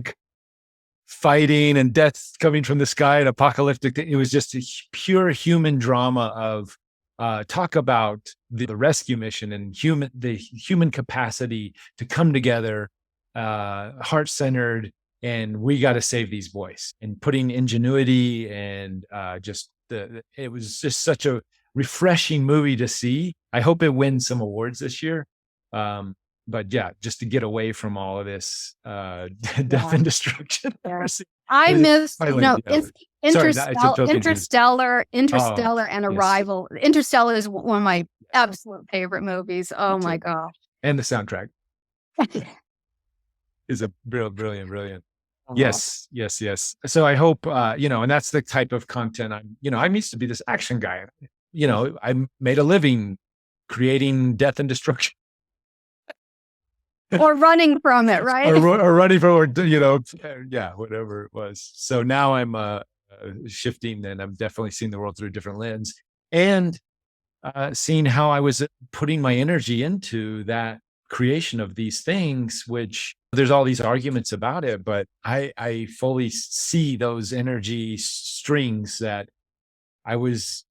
fighting and death coming from the sky and apocalyptic. It was just a pure human drama of talk about the rescue mission and the human capacity to come together, heart-centered, and we got to save these boys, and putting ingenuity and it was just such a refreshing movie to see. I hope it wins some awards this year. But yeah, just to get away from all of this death and destruction. Yeah. I miss Interstellar and Arrival. Yes. Interstellar is one of my absolute favorite movies. Oh my gosh. And the soundtrack is a brilliant. Uh-huh. Yes. So I hope, and that's the type of content I used to be this action guy. I made a living creating death and destruction. Or running from it, right? or running from, whatever it was. So now I'm shifting, and I'm definitely seeing the world through a different lens. And seeing how I was putting my energy into that creation of these things, which there's all these arguments about it, but I fully see those energy strings that I was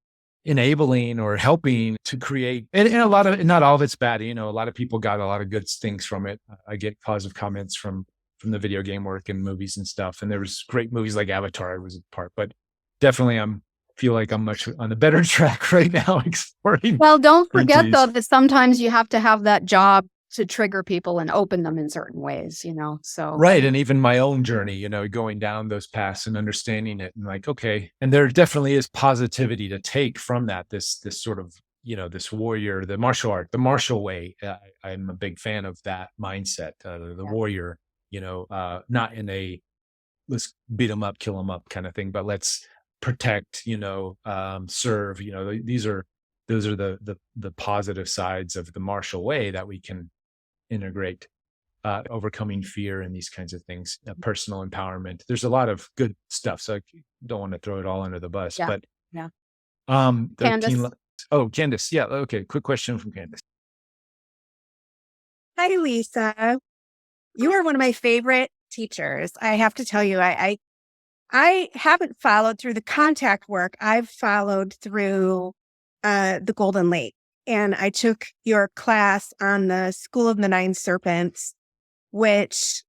enabling or helping to create. And a lot of, not all of it's bad. A lot of people got a lot of good things from it. I get positive comments from the video game work and movies and stuff. And there was great movies like Avatar I was a part, but definitely feel like I'm much on a better track right now exploring. Well, don't forget though that sometimes you have to have that job to trigger people and open them in certain ways, so. Right. And even my own journey, going down those paths and understanding it and like, okay. And there definitely is positivity to take from that, this sort of, this warrior, the martial art, the martial way. I'm a big fan of that mindset, the warrior, not in a let's beat them up, kill them up kind of thing, but let's protect, serve, those are the positive sides of the martial way that we can integrate, overcoming fear and these kinds of things, personal empowerment. There's a lot of good stuff. So I don't want to throw it all under the bus, but Candace. Candace. Yeah. Okay. Quick question from Candace. Hi, Lyssa. You are one of my favorite teachers. I have to tell you, I haven't followed through the contact work. I've followed through the Golden Lake. And I took your class on the School of the Nine Serpents, which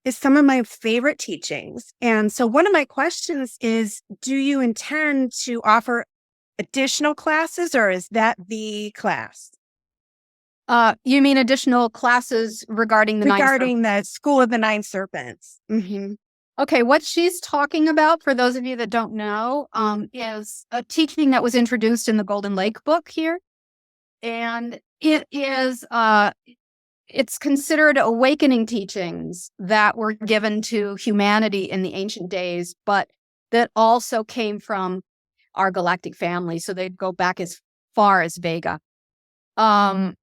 is some of my favorite teachings. And so one of my questions is, do you intend to offer additional classes, or is that the class? You mean additional classes regarding the School of the Nine Serpents? Mm-hmm. Okay, what she's talking about, for those of you that don't know, is a teaching that was introduced in the Golden Lake book here. And it is, it's considered awakening teachings that were given to humanity in the ancient days, but that also came from our galactic family. So they'd go back as far as Vega. I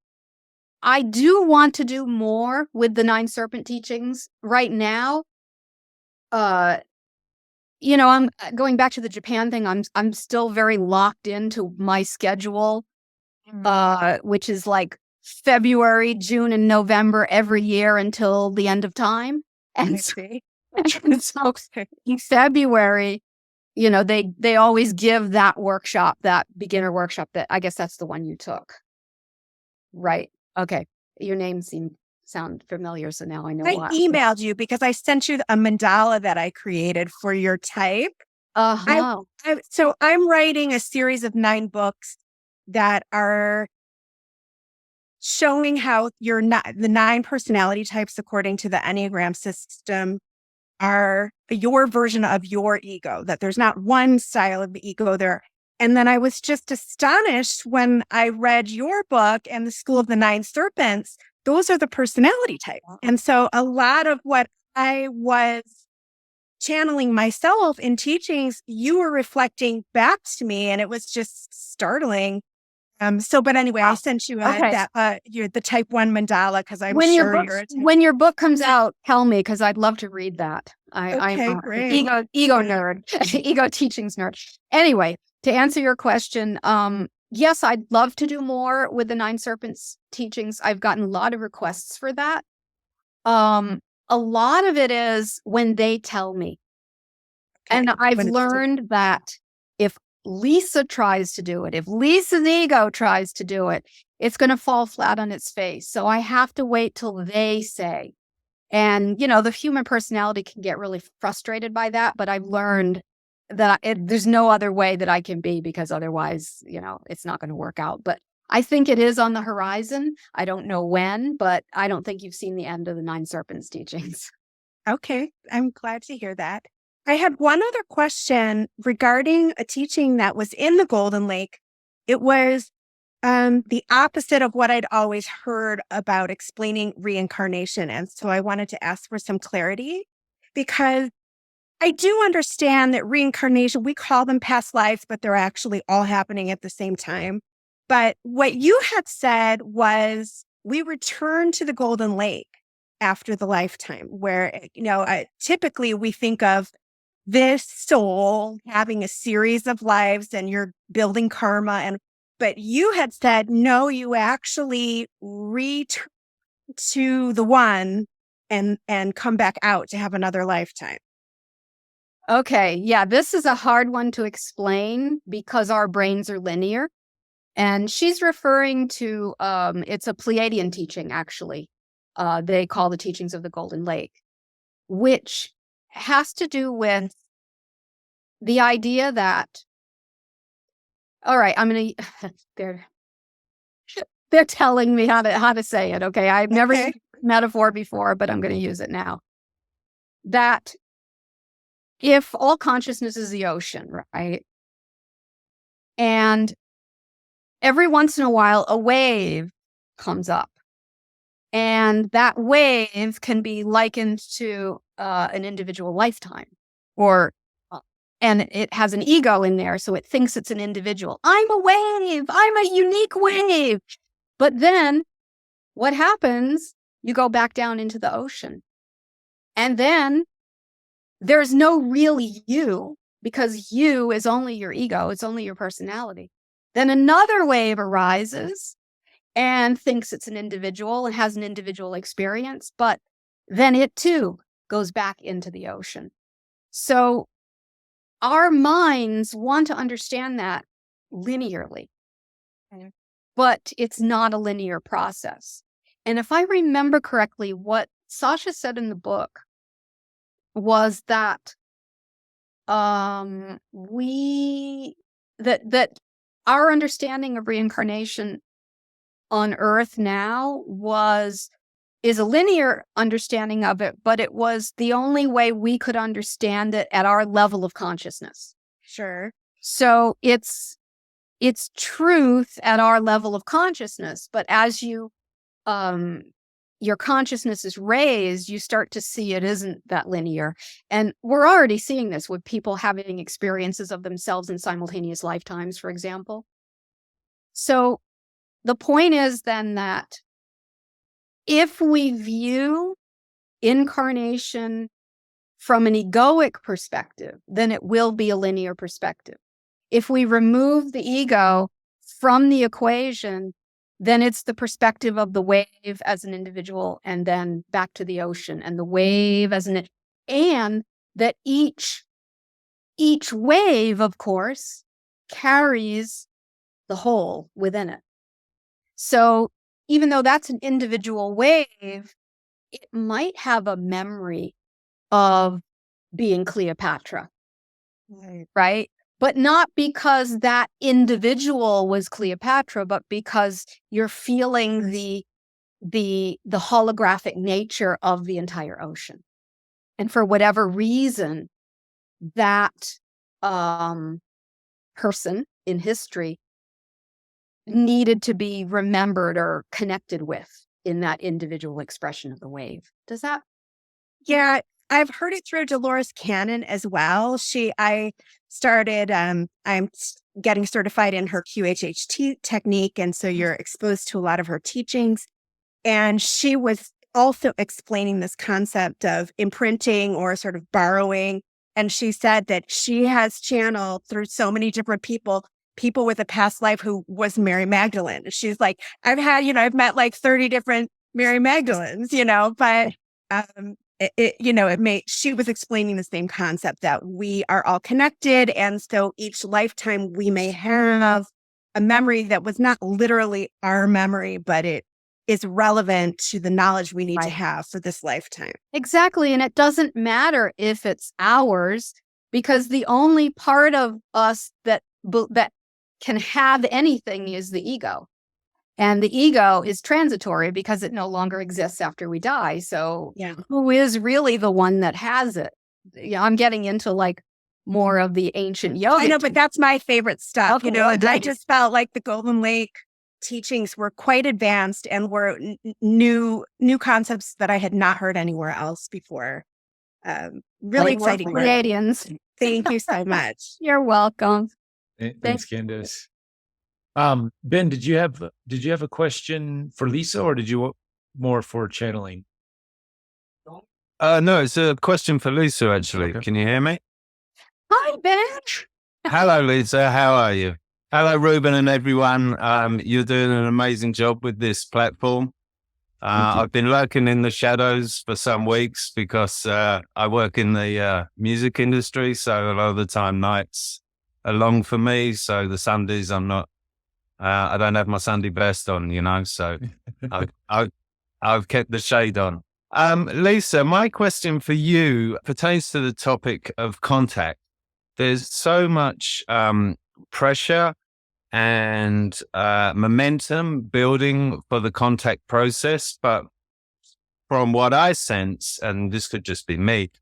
do want to do more with the Nine Serpent teachings right now. I'm going back to the Japan thing. I'm still very locked into my schedule. Which is like February, June, and November every year until the end of time. And so in February, they always give that workshop, that beginner workshop, that I guess that's the one you took. Right. Okay. Your name sound familiar, so now I know why. I emailed you because I sent you a mandala that I created for your type. So I'm writing a series of 9 books that are showing how the 9 personality types, according to the Enneagram system, are your version of your ego, that there's not one style of the ego there. And then I was just astonished when I read your book and the School of the Nine Serpents. Those are the personality types. And so a lot of what I was channeling myself in teachings, you were reflecting back to me, and it was just startling. But anyway, I sent you the type 1 mandala because I'm when your book comes out, tell me, because I'd love to read that. I'm great. ego nerd, ego teachings nerd. Anyway, to answer your question, yes, I'd love to do more with the Nine Serpents teachings. I've gotten a lot of requests for that. A lot of it is when they tell me, and I've learned that if Lyssa tries to do it, if Lyssa's ego tries to do it, it's going to fall flat on its face. So I have to wait till they say. And, the human personality can get really frustrated by that. But I've learned that there's no other way that I can be, because otherwise, it's not going to work out. But I think it is on the horizon. I don't know when, but I don't think you've seen the end of the Nine Serpents teachings. Okay. I'm glad to hear that. I had one other question regarding a teaching that was in the Golden Lake. It was the opposite of what I'd always heard about explaining reincarnation. And so I wanted to ask for some clarity, because I do understand that reincarnation, we call them past lives, but they're actually all happening at the same time. But what you had said was we return to the Golden Lake after the lifetime, where, typically we think of this soul having a series of lives and you're building karma. But you had said, no, you actually return to the one and come back out to have another lifetime. Okay. Yeah. This is a hard one to explain because our brains are linear. And she's referring to, it's a Pleiadian teaching, actually. They call the teachings of the Golden Lake, which has to do with the idea that, all right, I'm going to, they're telling me how to say it. Okay. I've never used metaphor before, but I'm going to use it now. That if all consciousness is the ocean, right? And every once in a while, a wave comes up. And that wave can be likened to an individual lifetime. And it has an ego in there, so it thinks it's an individual. I'm a wave. I'm a unique wave. But then what happens? You go back down into the ocean. And then there's no really you, because you is only your ego. It's only your personality. Then another wave arises and thinks it's an individual and has an individual experience, but then it too goes back into the ocean. So our minds want to understand that linearly, but it's not a linear process. And if I remember correctly, what Sasha said in the book was that that our understanding of reincarnation on Earth now is a linear understanding of it, but it was the only way we could understand it at our level of consciousness. Sure. So it's truth at our level of consciousness, but as you your consciousness is raised, you start to see it isn't that linear. And we're already seeing this with people having experiences of themselves in simultaneous lifetimes, for example. So the point is then that if we view incarnation from an egoic perspective, then it will be a linear perspective. If we remove the ego from the equation, then it's the perspective of the wave as an individual and then back to the ocean and the wave as and that each wave, of course, carries the whole within it. So even though that's an individual wave, it might have a memory of being Cleopatra, right? But not because that individual was Cleopatra, but because you're feeling the holographic nature of the entire ocean. And for whatever reason, that person in history needed to be remembered or connected with in that individual expression of the wave. Does that? Yeah, I've heard it through Dolores Cannon as well. I started, I'm getting certified in her QHHT technique. And so you're exposed to a lot of her teachings. And she was also explaining this concept of imprinting or sort of borrowing. And she said that she has channeled through so many different people with a past life who was Mary Magdalene. She's like, I've met like 30 different Mary Magdalenes, but she was explaining the same concept that we are all connected. And so each lifetime we may have a memory that was not literally our memory, but it is relevant to the knowledge we need to have for this lifetime. Exactly. And it doesn't matter if it's ours, because the only part of us that can have anything is the ego. And the ego is transitory because it no longer exists after we die. So who is really the one that has it? I'm getting into like more of the ancient yoga. I know, but that's my favorite stuff. Okay, I just felt like the Golden Lake teachings were quite advanced and were new concepts that I had not heard anywhere else before. Really exciting. Pleadians. Thank you so much. You're welcome. Thanks, Candace. Ben, did you have a question for Lyssa, or did you more for channeling? No, it's a question for Lyssa, actually. Okay. Can you hear me? Hi, Ben. Hello, Lisa. How are you? Hello, Reuben and everyone. You're doing an amazing job with this platform. I've been lurking in the shadows for some weeks because I work in the music industry. So a lot of the time nights are long for me. So the Sundays I don't have my Sunday best on, so I've kept the shade on. Lisa, my question for you pertains to the topic of contact. There's so much pressure and momentum building for the contact process. But from what I sense, and this could just be me,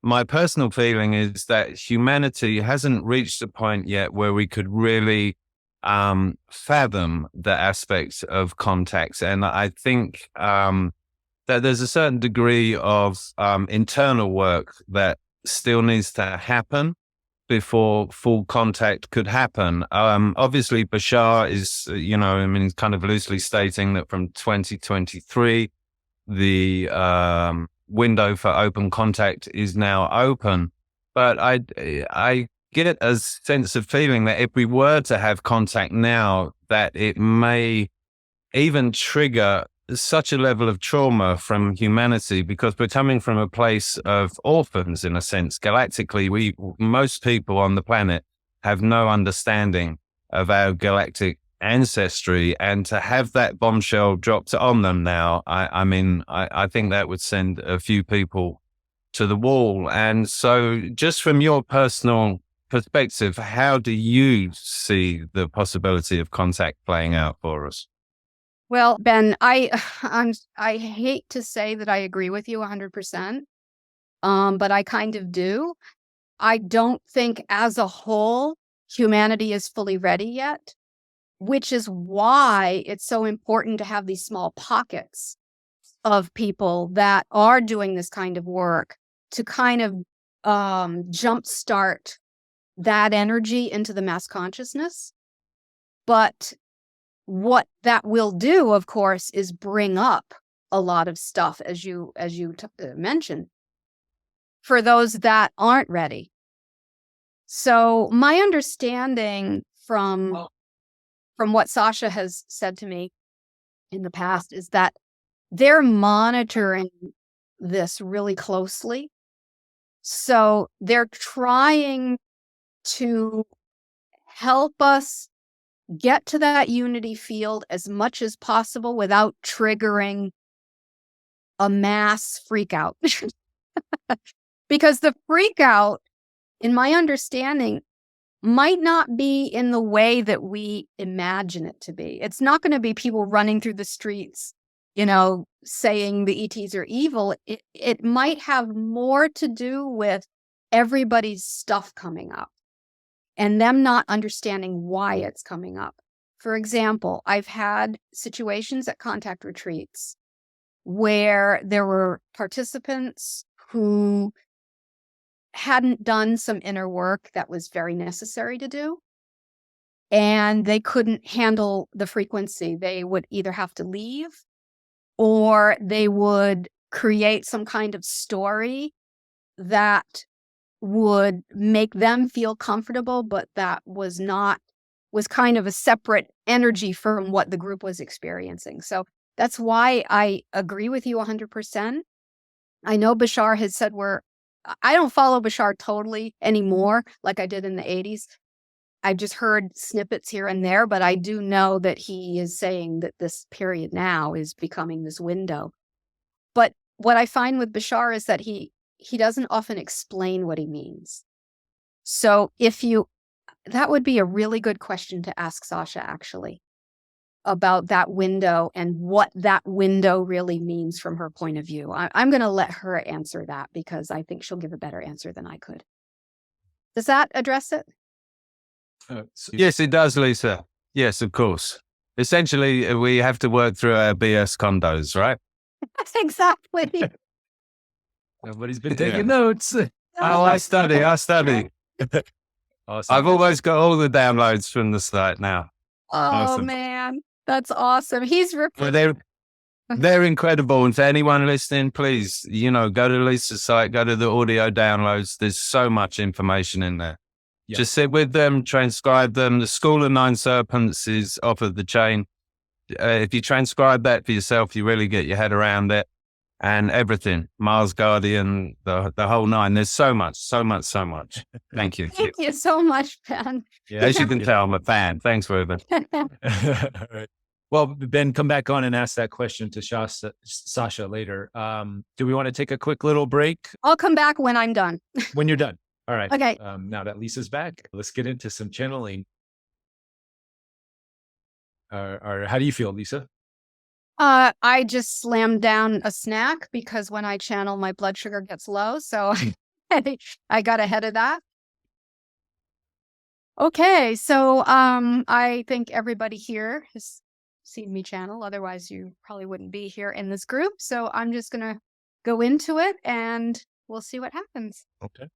my personal feeling is that humanity hasn't reached a point yet where we could really fathom the aspects of contacts. And I think that there's a certain degree of internal work that still needs to happen before full contact could happen. Obviously, Bashar is, kind of loosely stating that from 2023, the window for open contact is now open. But I get a sense of feeling that if we were to have contact now, that it may even trigger such a level of trauma from humanity, because we're coming from a place of orphans in a sense. Galactically, most people on the planet have no understanding of our galactic ancestry, and to have that bombshell dropped on them now, I think that would send a few people to the wall. And so just from your personal perspective, how do you see the possibility of contact playing out for us? Well, Ben, I hate to say that I agree with you 100%, but I kind of do. I don't think as a whole humanity is fully ready yet, which is why it's so important to have these small pockets of people that are doing this kind of work to kind of jumpstart that energy into the mass consciousness. But what that will do, of course, is bring up a lot of stuff, as you mentioned, for those that aren't ready. So my understanding from what Sasha has said to me in the past is that they're monitoring this really closely. So they're trying to help us get to that unity field as much as possible without triggering a mass freak out. Because the freak out, in my understanding, might not be in the way that we imagine it to be. It's not going to be people running through the streets, saying the ETs are evil. It might have more to do with everybody's stuff coming up and them not understanding why it's coming up. For example, I've had situations at contact retreats where there were participants who hadn't done some inner work that was very necessary to do, and they couldn't handle the frequency. They would either have to leave or they would create some kind of story that would make them feel comfortable, but that was kind of a separate energy from what the group was experiencing. So that's why I agree with you 100%. I know Bashar has said I don't follow Bashar totally anymore like I did in the 80s. I've just heard snippets here and there, but I do know that he is saying that this period now is becoming this window. But what I find with Bashar is that he doesn't often explain what he means. So that would be a really good question to ask Sasha, actually, about that window and what that window really means from her point of view. I'm going to let her answer that because I think she'll give a better answer than I could. Does that address it? Yes, it does, Lisa. Yes, of course. Essentially, we have to work through our BS condos, right? Exactly. Nobody's been taking notes. Oh, I study. Awesome. I've almost got all the downloads from the site now. Oh, Awesome. man. That's awesome. He's Well, They're incredible. And for anyone listening, please, go to Lyssa's site, go to the audio downloads. There's so much information in there. Yeah. Just sit with them, transcribe them. The School of Nine Serpents is off of the chain. If you transcribe that for yourself, you really get your head around it. And everything, Mars Guardian, the whole nine. There's so much. Thank you. Thank you so much, Ben. Yeah, As you can tell, I'm a fan. Thanks, Reuben. All right. Well, Ben, come back on and ask that question to Sasha later. Do we want to take a quick little break? I'll come back when I'm done. When you're done. All right. Okay. Now that Lyssa's back, let's get into some channeling. How do you feel, Lyssa? I just slammed down a snack because when I channel, my blood sugar gets low. So I got ahead of that. Okay. So I think everybody here has seen me channel. Otherwise, you probably wouldn't be here in this group. So I'm just going to go into it and we'll see what happens. Okay.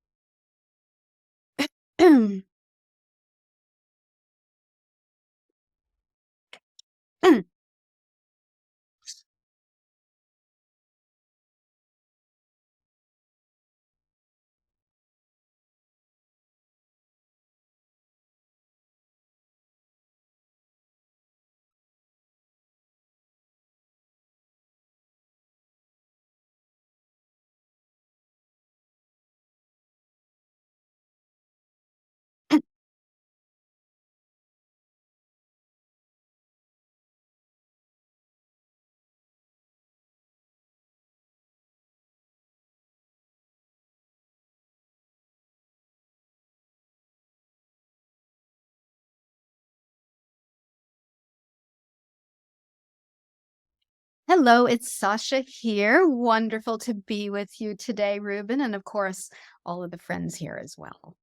Hello, it's Sasha here. Wonderful to be with you today, Reuben, and of course, all of the friends here as well.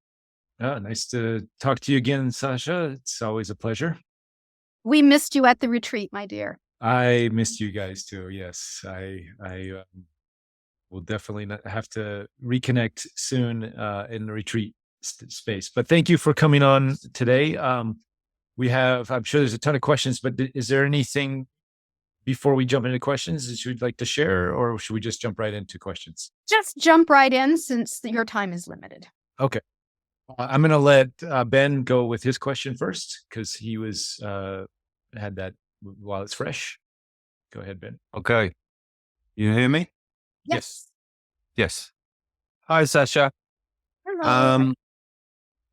Oh, nice to talk to you again, Sasha. It's always a pleasure. We missed you at the retreat, my dear. I missed you guys too. Yes, I will definitely have to reconnect soon in the retreat space. But thank you for coming on today. I'm sure there's a ton of questions, but is there anything before we jump into questions that you'd like to share, or should we just jump right into questions? Just jump right in since your time is limited. Okay. I'm going to let Ben go with his question first because he had that while it's fresh. Go ahead, Ben. Okay. You hear me? Yes. Yes. Hi, Sasha. Hello.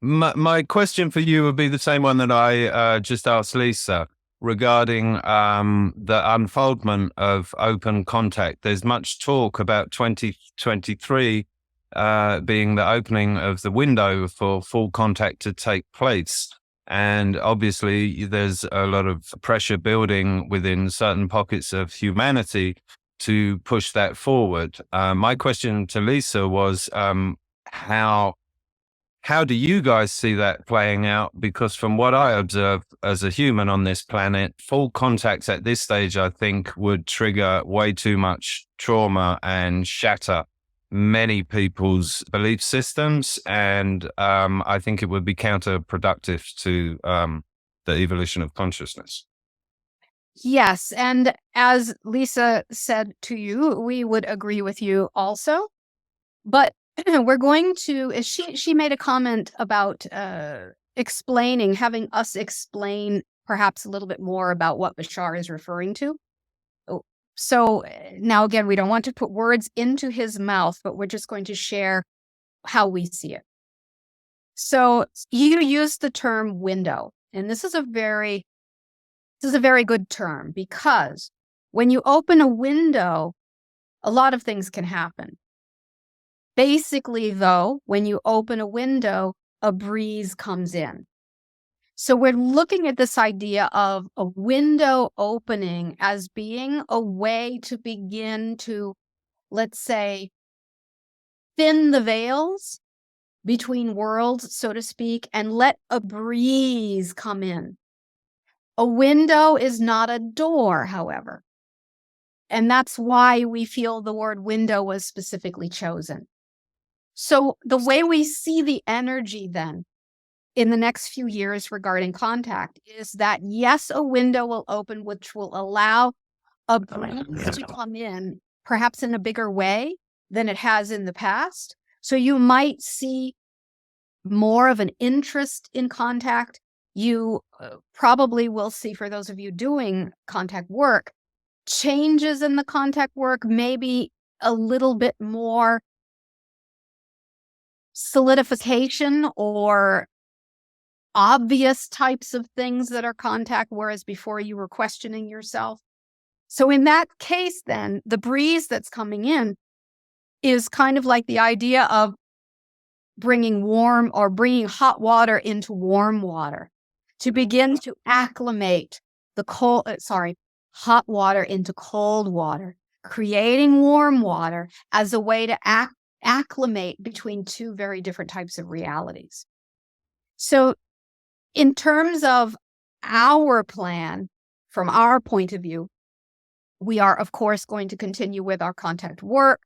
My question for you would be the same one that I just asked Lyssa regarding the unfoldment of open contact. There's much talk about 2023 being the opening of the window for full contact to take place. And obviously, there's a lot of pressure building within certain pockets of humanity to push that forward. My question to Lyssa was, how do you guys see that playing out? Because from what I observe as a human on this planet, full contact at this stage, I think, would trigger way too much trauma and shatter many people's belief systems. And I think it would be counterproductive to the evolution of consciousness. Yes. And as Lyssa said to you, we would agree with you also. But we're going to, she made a comment about having us explain perhaps a little bit more about what Bashar is referring to. So now, again, we don't want to put words into his mouth, but we're just going to share how we see it. So you used the term window, and this is a very good term because when you open a window, a lot of things can happen. Basically, though, when you open a window, a breeze comes in. So we're looking at this idea of a window opening as being a way to begin to, let's say, thin the veils between worlds, so to speak, and let a breeze come in. A window is not a door, however. And that's why we feel the word window was specifically chosen. So the way we see the energy then in the next few years regarding contact is that, yes, a window will open, which will allow a breeze to come in, perhaps in a bigger way than it has in the past. So you might see more of an interest in contact. You probably will see, for those of you doing contact work, changes in the contact work, maybe a little bit more solidification or obvious types of things that are contact, whereas before you were questioning yourself. So in that case, then, the breeze that's coming in is kind of like the idea of bringing hot water into warm water to begin to acclimate hot water into cold water, creating warm water as a way to acclimate between two very different types of realities. So in terms of our plan, from our point of view, we are, of course, going to continue with our contact work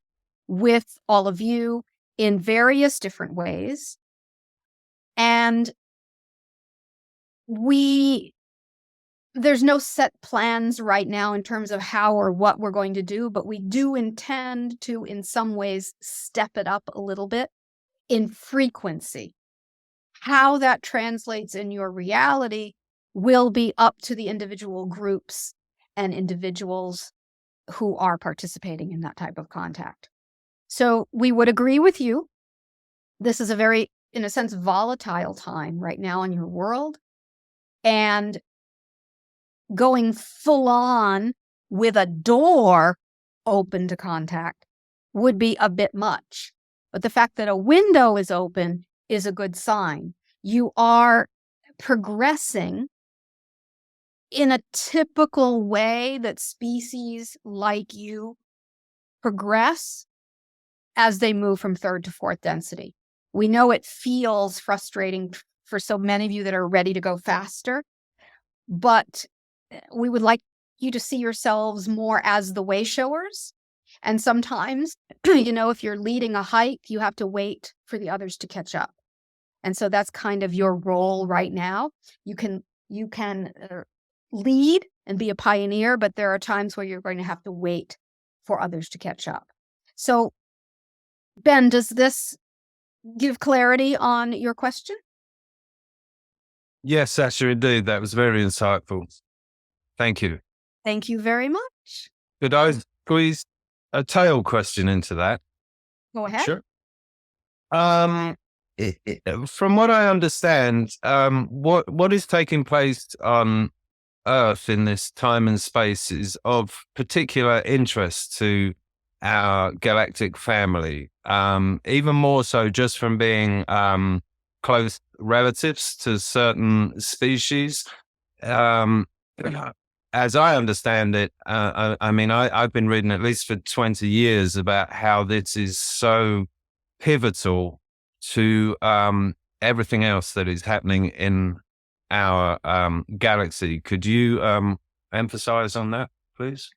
with all of you in various different ways. And there's no set plans right now in terms of how or what we're going to do, but we do intend to, in some ways, step it up a little bit in frequency. How that translates in your reality will be up to the individual groups and individuals who are participating in that type of contact. So we would agree with you. This is a very, in a sense, volatile time right now in your world. And going full on with a door open to contact would be a bit much. But the fact that a window is open is a good sign. You are progressing in a typical way that species like you progress as they move from third to fourth density. We know it feels frustrating for so many of you that are ready to go faster, but we would like you to see yourselves more as the way showers. And sometimes, if you're leading a hike, you have to wait for the others to catch up. And so that's kind of your role right now. You can lead and be a pioneer, but there are times where you're going to have to wait for others to catch up. So, Ben, does this give clarity on your question? Yes, Sasha, indeed. That was very insightful. Thank you. Thank you very much. Could I squeeze a tail question into that? Go ahead. Sure. From what I understand, what is taking place on Earth in this time and space is of particular interest to our galactic family, even more so just from being close relatives to certain species. As I understand it, I've been reading at least for 20 years about how this is so pivotal to everything else that is happening in our galaxy. Could you emphasize on that, please?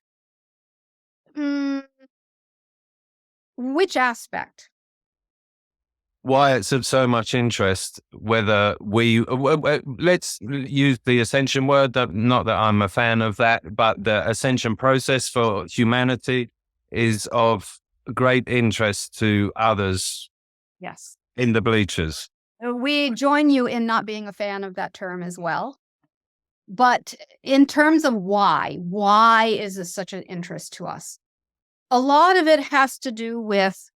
Which aspect? Why it's of so much interest, whether let's use the Ascension word, not that I'm a fan of that, but the Ascension process for humanity is of great interest to others. Yes. In the bleachers. We join you in not being a fan of that term as well. But in terms of why is this such an interest to us? A lot of it has to do with,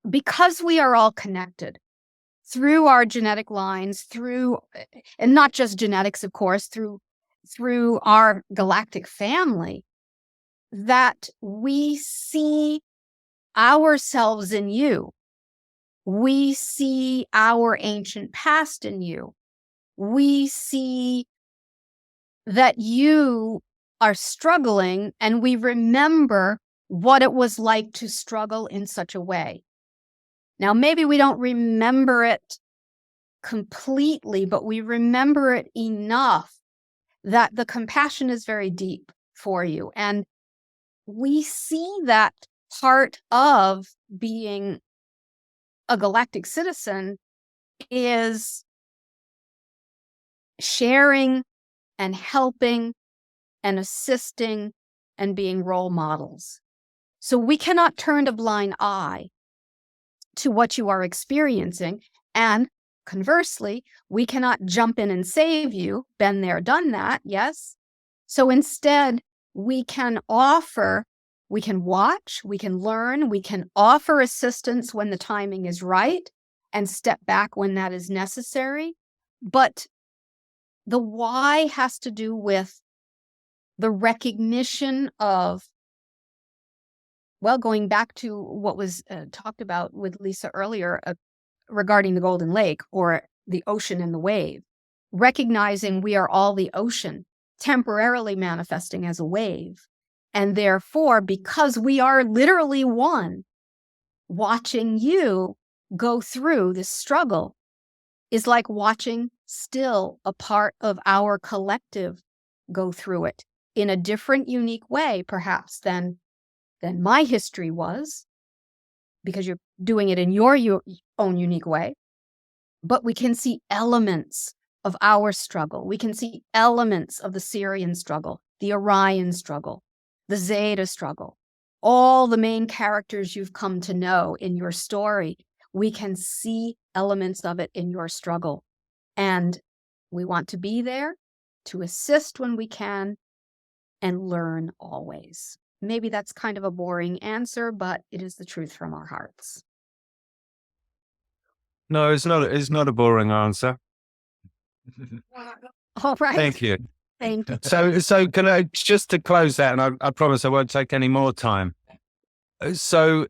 because we are all connected through our genetic lines, and not just genetics, of course, through our galactic family, that we see ourselves in you. We see our ancient past in you. We see that you are struggling, and we remember what it was like to struggle in such a way. Now, maybe we don't remember it completely, but we remember it enough that the compassion is very deep for you. And we see that part of being a galactic citizen is sharing and helping and assisting and being role models. So we cannot turn a blind eye to what you are experiencing. And conversely, we cannot jump in and save you. Been there, done that. Yes. So instead, we can offer, we can watch, we can learn, we can offer assistance when the timing is right and step back when that is necessary. But the why has to do with the recognition of, well, going back to what was talked about with Lyssa earlier regarding the Golden Lake or the ocean and the wave, recognizing we are all the ocean, temporarily manifesting as a wave. And therefore, because we are literally one, watching you go through this struggle is like watching still a part of our collective go through it in a different, unique way, perhaps, than my history was, because you're doing it in your own unique way. But we can see elements of our struggle. We can see elements of the Sirian struggle, the Orion struggle, the Zeta struggle, all the main characters you've come to know in your story. We can see elements of it in your struggle. And we want to be there to assist when we can and learn always. Maybe that's kind of a boring answer, but it is the truth from our hearts. No, it's not. It's not a boring answer. All right. Thank you. Thank you. So can I, just to close that, and I promise I won't take any more time. So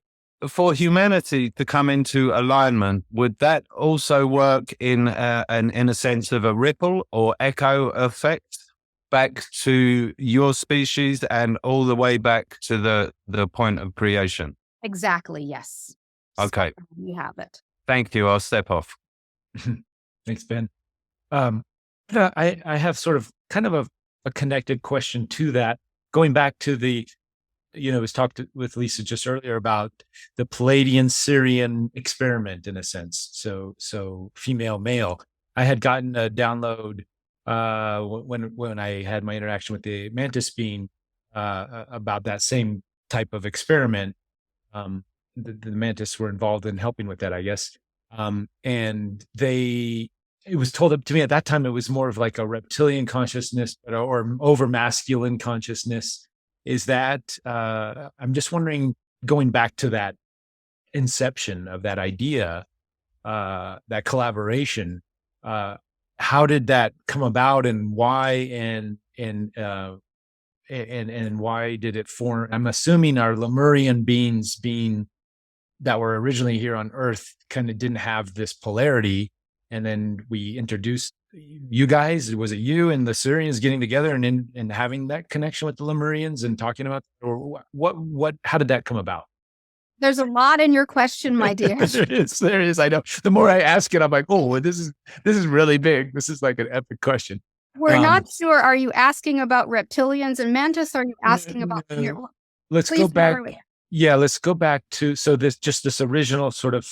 for humanity to come into alignment, would that also work in a sense of a ripple or echo effect back to your species and all the way back to the point of creation? Exactly, yes. Okay. So you have it. Thank you. I'll step off. Thanks, Ben. I have sort of kind of a connected question to that. Going back to the, it was talked with Lyssa just earlier about the Pleiadian Sirian experiment in a sense. So female, male. I had gotten a download when I had my interaction with the mantis being about that same type of experiment. The mantis were involved in helping with that, I guess. And it was told up to me at that time, it was more of like a reptilian consciousness or over masculine consciousness. Is that, I'm just wondering, going back to that inception of that idea, that collaboration, how did that come about and why, and why did it form? I'm assuming our Lemurian beings that were originally here on Earth kind of didn't have this polarity. And then we introduced you guys. Was it you and the Sirians getting together and having that connection with the Lemurians and talking about, or what, how did that come about? There's a lot in your question, my dear. There is. I know. The more I ask it, I'm like, oh, this is really big. This is like an epic question. We're not sure. Are you asking about reptilians and mantis? Or are you asking about? Let's go back. Yeah, let's go back to, so this original sort of,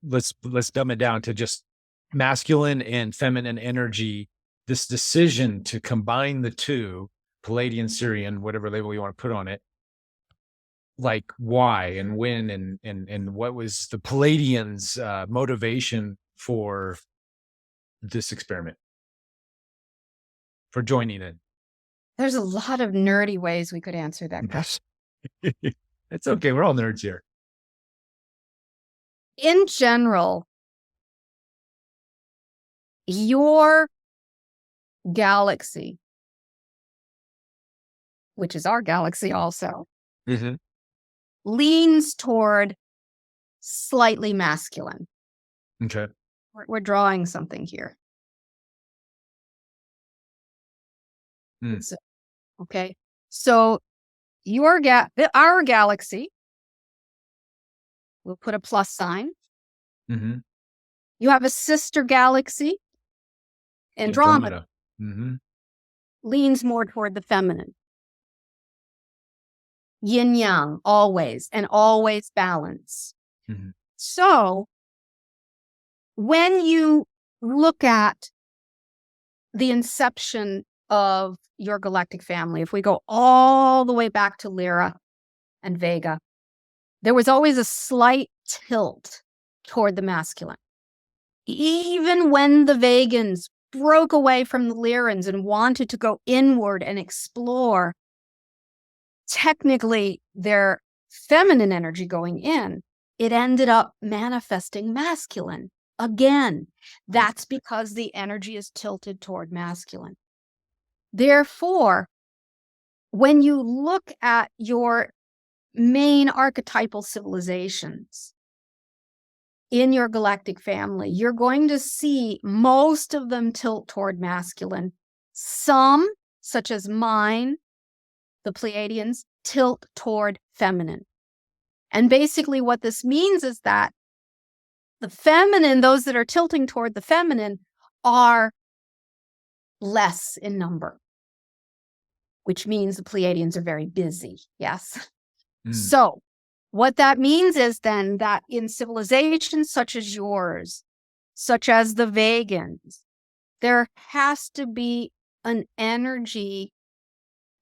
let's dumb it down to just masculine and feminine energy, this decision to combine the two, Pleiadian, Sirian, whatever label you want to put on it, like why and when and what was the Pleiadians' motivation for this experiment, for joining in? There's a lot of nerdy ways we could answer that question. It's okay. We're all nerds here. In general, your galaxy, which is our galaxy also, leans toward slightly masculine. Okay. We're drawing something here. Okay. So our galaxy, we'll put a plus sign. Mm-hmm. You have a sister galaxy, Andromeda. Mm-hmm. Leans more toward the feminine. Yin yang, always, and always balance. Mm-hmm. So when you look at the inception of your galactic family, if we go all the way back to Lyra and Vega, there was always a slight tilt toward the masculine. Even when the Vegans broke away from the Lyrans and wanted to go inward and explore, technically their feminine energy going in, it ended up manifesting masculine again. That's because the energy is tilted toward masculine. Therefore, when you look at your main archetypal civilizations in your galactic family, you're going to see most of them tilt toward masculine. Some, such as mine, the Pleiadians, tilt toward feminine. And basically what this means is that the feminine, those that are tilting toward the feminine, are less in number, which means the Pleiadians are very busy. Yes. So what that means is then that in civilizations such as yours, such as the Vegans, there has to be an energy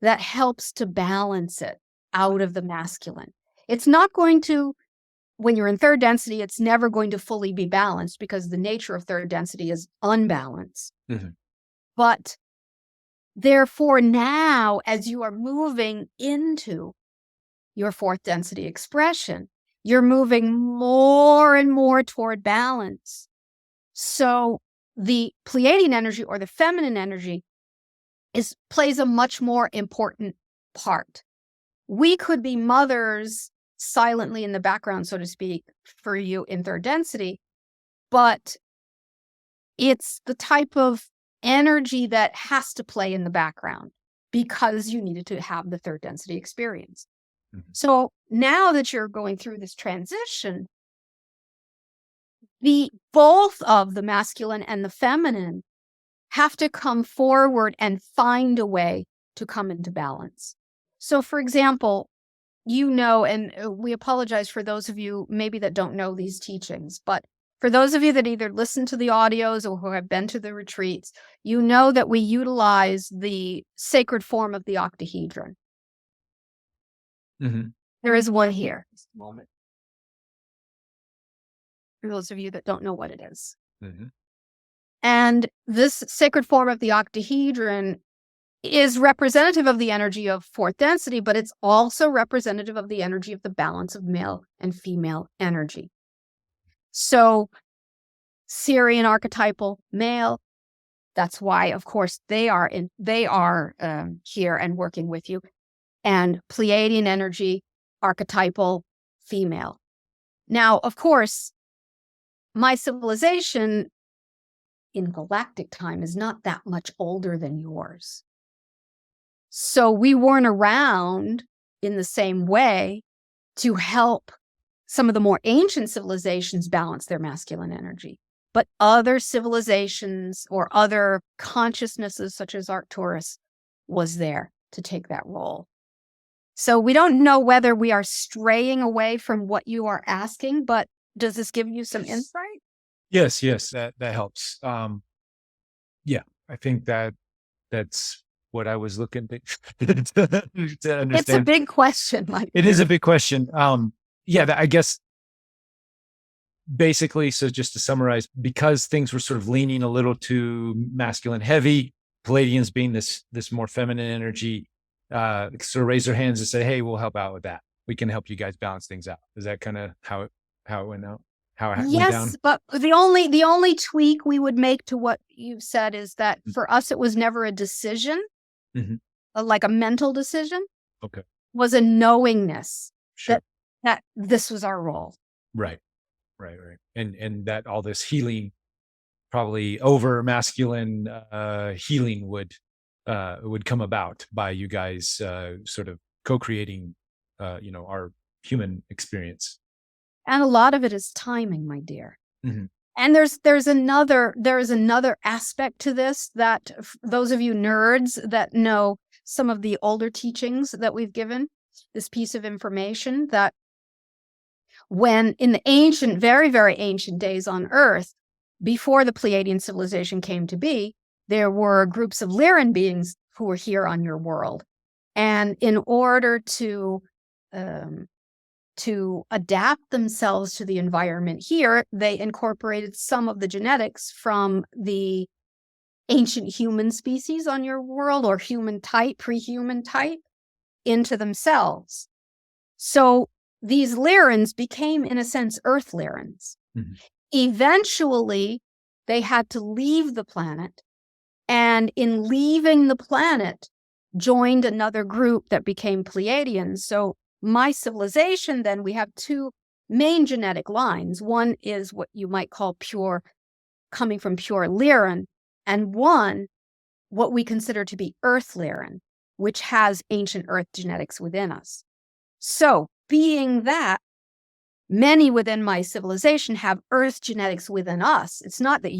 that helps to balance it out of the masculine. It's not going to, when you're in third density, it's never going to fully be balanced because the nature of third density is unbalanced. But therefore now, as you are moving into your fourth density expression, you're moving more and more toward balance. So the Pleiadian energy or the feminine energy plays a much more important part. We could be mothers silently in the background, so to speak, for you in third density, but it's the type of energy that has to play in the background because you needed to have the third density experience. So now that you're going through this transition, both of the masculine and the feminine have to come forward and find a way to come into balance. So for example, and we apologize for those of you maybe that don't know these teachings, but for those of you that either listen to the audios or who have been to the retreats, you know that we utilize the sacred form of the Octahedron. There is one here. Just a moment. For those of you that don't know what it is. And this sacred form of the Octahedron is representative of the energy of fourth density, but it's also representative of the energy of the balance of male and female energy. So Sirian archetypal male, that's why, of course, they are here and working with you. And Pleiadian energy, archetypal female. Now, of course, my civilization in galactic time is not that much older than yours. So we weren't around in the same way to help some of the more ancient civilizations balance their masculine energy. But other civilizations or other consciousnesses, such as Arcturus, was there to take that role. So we don't know whether we are straying away from what you are asking, but does this give you some insight? Yes, that helps. Yeah, I think that's what I was looking to understand. It's a big question, Mike. It is a big question. I guess basically, so just to summarize, because things were sort of leaning a little too masculine heavy, Pleiadians being this more feminine energy, sort of raise their hands and say, hey, we'll help out with that. We can help you guys balance things out. Is that kind of how it went out? Went down? Yes, but the only tweak we would make to what you've said is that for us, it was never a decision, like a mental decision. Okay. Was a knowingness Sure. that this was our role. Right. And that all this healing, probably over masculine healing would come about by you guys sort of co-creating, our human experience. And a lot of it is timing, my dear. And there's another aspect to this that those of you nerds that know some of the older teachings that we've given, this piece of information that when in the ancient, very, very ancient days on Earth, before the Pleiadian civilization came to be, there were groups of Lyran beings who were here on your world. And in order to adapt themselves to the environment here, they incorporated some of the genetics from the ancient human species on your world, or human type, pre-human type, into themselves. So these Lyrans became, in a sense, Earth Lyrans. Mm-hmm. Eventually, they had to leave the planet, and in leaving the planet, joined another group that became Pleiadians. So my civilization, then, we have two main genetic lines. One is what you might call pure, coming from pure Lyran, and one, what we consider to be Earth Lyran, which has ancient Earth genetics within us. So, being that many within my civilization have Earth genetics within us, it's not that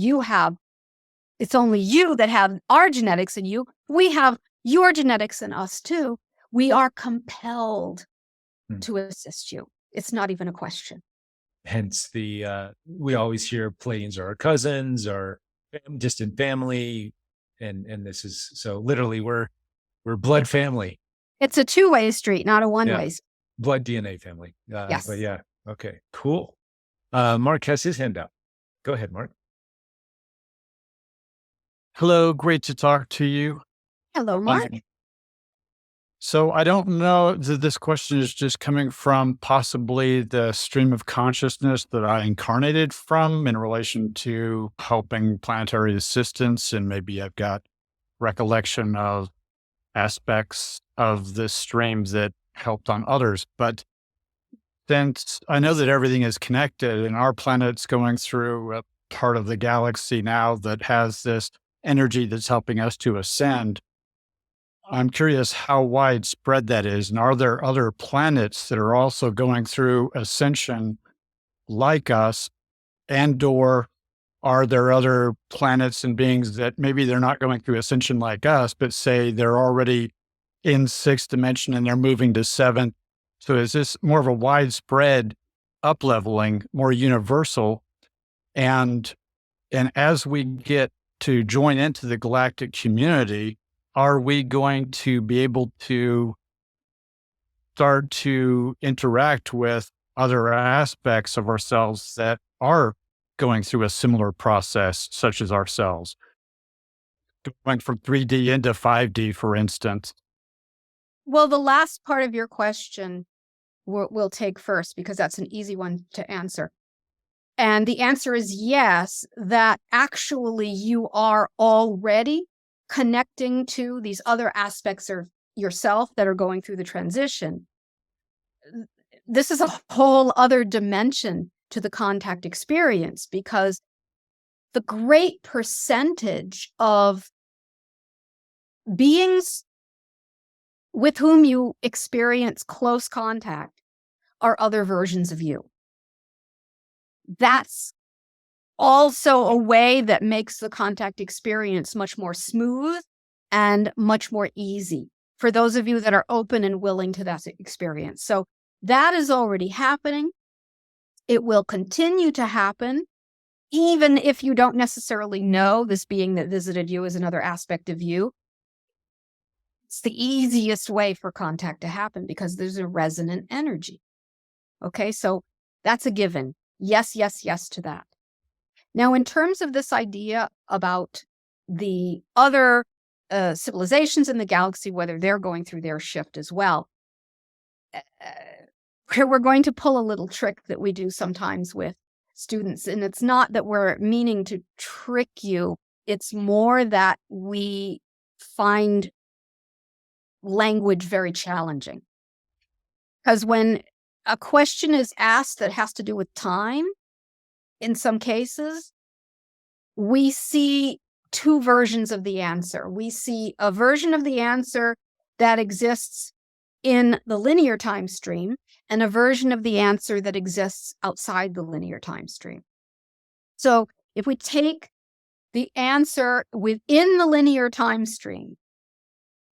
it's only you that have our genetics in you. We have your genetics in us too. We are compelled to assist you. It's not even a question. Hence we always hear Pleiadians are our cousins or distant family. And this is, so literally we're blood family. It's a two-way street, not a one-way street. Blood DNA family. Yes. But yeah. Okay, cool. Mark has his hand up. Go ahead, Mark. Hello, great to talk to you. Hello, Mark. So I don't know that this question is just coming from possibly the stream of consciousness that I incarnated from in relation to helping planetary assistance, and maybe I've got recollection of aspects of this stream that helped on others. But since I know that everything is connected and our planet's going through a part of the galaxy now that has this energy that's helping us to ascend, I'm curious how widespread that is. And are there other planets that are also going through ascension like us? And or are there other planets and beings that maybe they're not going through ascension like us, but say they're already in 6th dimension and they're moving to 7th? So is this more of a widespread up-leveling, more universal? And as we get to join into the galactic community, are we going to be able to start to interact with other aspects of ourselves that are going through a similar process, such as ourselves? Going from 3D into 5D, for instance. Well, the last part of your question we'll take first, because that's an easy one to answer. And the answer is yes, that actually you are already connecting to these other aspects of yourself that are going through the transition. This is a whole other dimension to the contact experience, because the great percentage of beings with whom you experience close contact are other versions of you. That's also a way that makes the contact experience much more smooth and much more easy for those of you that are open and willing to that experience. So that is already happening. It will continue to happen, even if you don't necessarily know this being that visited you is another aspect of you. It's the easiest way for contact to happen because there's a resonant energy. Okay, so that's a given. Yes, yes, yes to that. Now, in terms of this idea about the other civilizations in the galaxy, whether they're going through their shift as well, we're going to pull a little trick that we do sometimes with students. And it's not that we're meaning to trick you. It's more that we find language very challenging. Because when a question is asked that has to do with time, in some cases, we see two versions of the answer. We see a version of the answer that exists in the linear time stream and a version of the answer that exists outside the linear time stream. So if we take the answer within the linear time stream,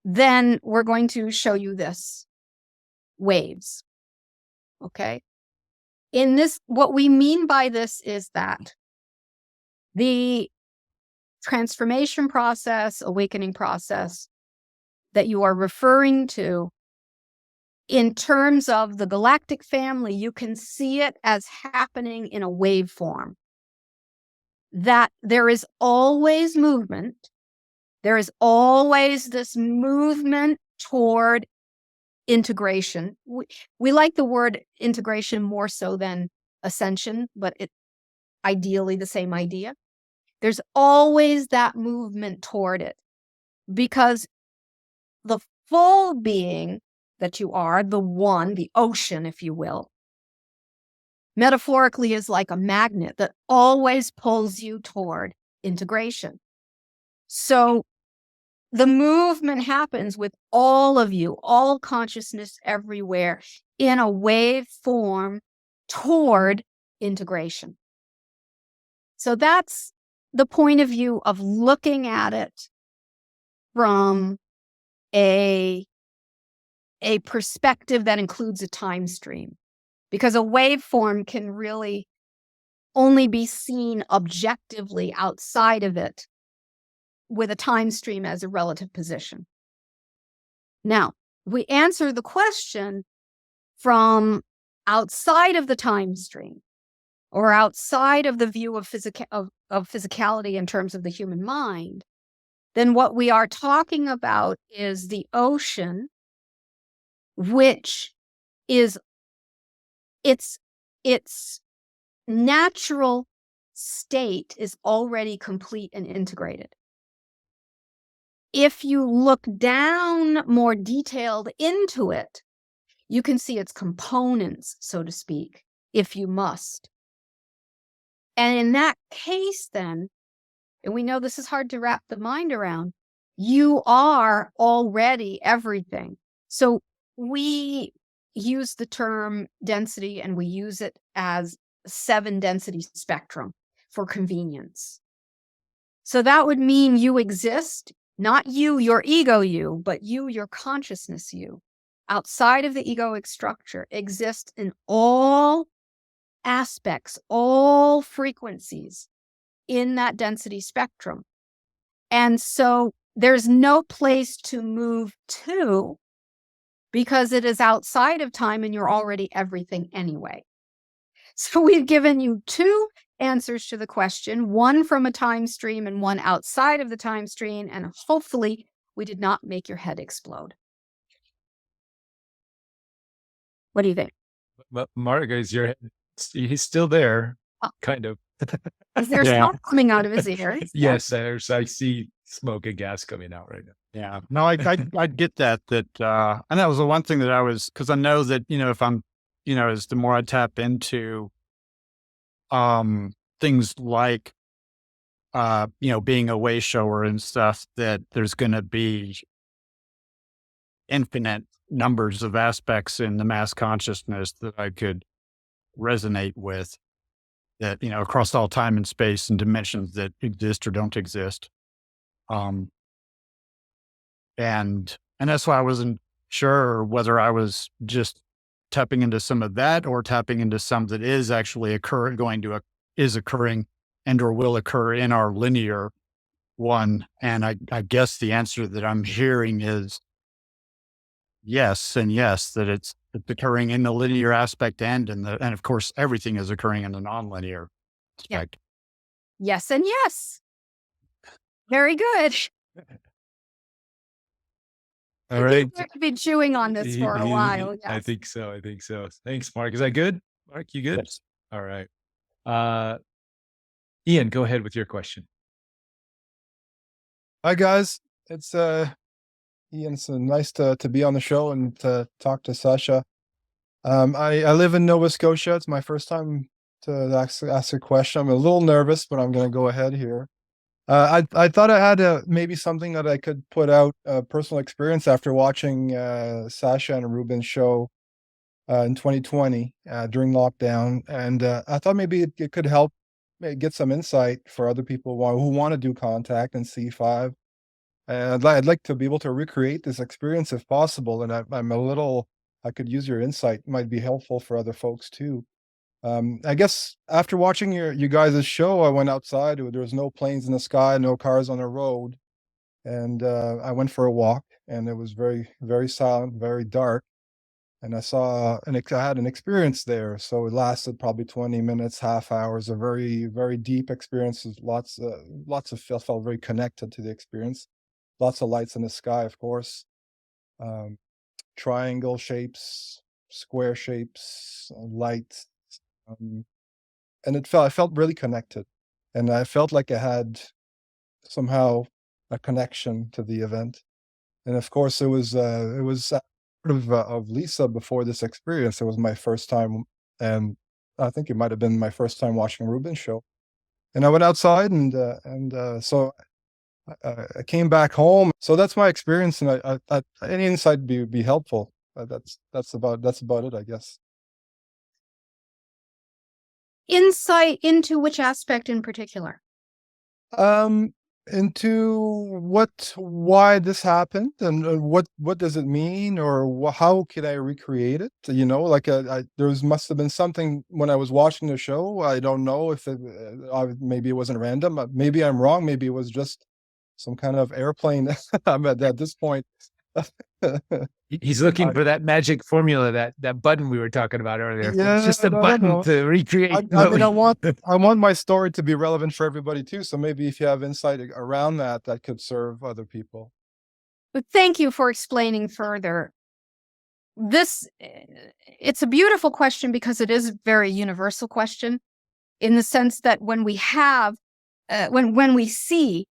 then we're going to show you this, waves. Okay? In this, what we mean by this is that the transformation process, awakening process that you are referring to, in terms of the galactic family, you can see it as happening in a waveform. That there is always movement. There is always this movement toward integration. We like the word integration more so than ascension, but it ideally the same idea. There's always that movement toward it, because the full being that you are, the one, the ocean, if you will, metaphorically is like a magnet that always pulls you toward integration. So the movement happens with all of you, all consciousness everywhere, in a wave form toward integration. So that's the point of view of looking at it from a perspective that includes a time stream, because a waveform can really only be seen objectively outside of it with a time stream as a relative position. Now, we answer the question from outside of the time stream, or outside of the view of physicality in terms of the human mind, then what we are talking about is the ocean, which is its natural state is already complete and integrated. If you look down more detailed into it, you can see its components, so to speak, if you must. And in that case, then, and we know this is hard to wrap the mind around, you are already everything. So we use the term density, and we use it as 7 density spectrum for convenience. So that would mean you exist, not you, your ego you, but you, your consciousness you, outside of the egoic structure, exists in all aspects, all frequencies in that density spectrum. And so there's no place to move to, because it is outside of time and you're already everything anyway. So we've given you 2 answers to the question, one from a time stream and one outside of the time stream, and hopefully we did not make your head explode. What do you think? But Mark, he's still there, kind of. Is there smoke coming out of his ears? Yes, I see smoke and gas coming out right now. Yeah, no, I get that, and that was the one thing that I was, because I know that, if I'm, as the more I tap into, things like, being a way shower and stuff, that there's going to be infinite numbers of aspects in the mass consciousness that I could resonate with, that, across all time and space and dimensions that exist or don't exist. And that's why I wasn't sure whether I was just tapping into some of that, or tapping into some that is actually is occurring and or will occur in our linear one. And I guess the answer that I'm hearing is yes, and yes, that it's occurring in the linear aspect, and of course everything is occurring in the nonlinear aspect. Yes and yes. Very good. All right. I've been chewing on this for a while. Yes. I think so. Thanks, Mark. Is that good? Mark, you good? Yes. All right. Ian, go ahead with your question. Hi guys, it's Ian. So nice to be on the show and to talk to Sasha. I live in Nova Scotia. It's my first time to ask a question. I'm a little nervous, but I'm going to go ahead here. I thought I had maybe something that I could put out, personal experience after watching Sasha and Reuben's show in 2020 during lockdown, and I thought maybe it could help get some insight for other people who want to do contact and C5. And I'd like to be able to recreate this experience if possible. And I could use your insight. It might be helpful for other folks too. I guess after watching you guys' show, I went outside. There was no planes in the sky, no cars on the road, and I went for a walk, and it was very, very silent, very dark. And I had an experience there. So it lasted probably 20 minutes, half hours, a very, very deep experience. Felt very connected to the experience. Lots of lights in the sky, of course. Triangle shapes, square shapes, light. And I felt really connected. And I felt like I had somehow a connection to the event. And of course, it was of Lyssa before this experience. It was my first time, and I think it might have been my first time watching Reuben's show. And I went outside, so I came back home. So that's my experience, and any insight would be helpful. That's about it, I guess. Insight into which aspect in particular? Into why this happened, and what does it mean, or how could I recreate it? Like must have been something when I was watching the show. I don't know if maybe it wasn't random. Maybe I'm wrong. Maybe it was just some kind of airplane. I'm at this point. He's looking for that magic formula, that button we were talking about earlier. Yeah, It's just a button to recreate. I mean, I want my story to be relevant for everybody too. So maybe if you have insight around that could serve other people. But thank you for explaining further. It's a beautiful question because it is a very universal question, in the sense that when we have, when we see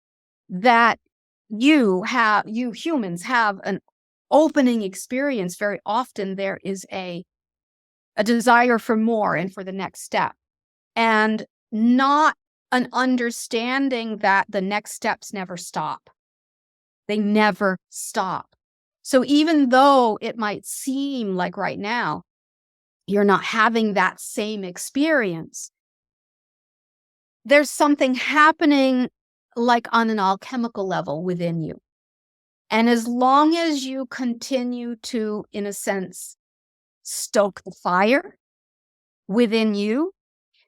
that you humans have an opening experience, very often there is a desire for more and for the next step, and not an understanding that the next steps never stop. They never stop. So even though it might seem like right now you're not having that same experience, there's something happening like on an alchemical level within you. And as long as you continue to, in a sense, stoke the fire within you,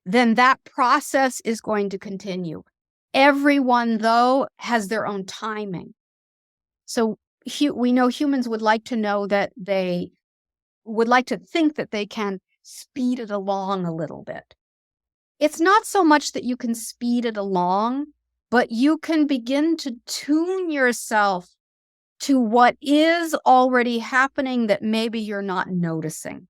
then that process is going to continue. Everyone, though, has their own timing. So we know humans would like to know that they would like to think that they can speed it along a little bit. It's not so much that you can speed it along, but you can begin to tune yourself to what is already happening that maybe you're not noticing.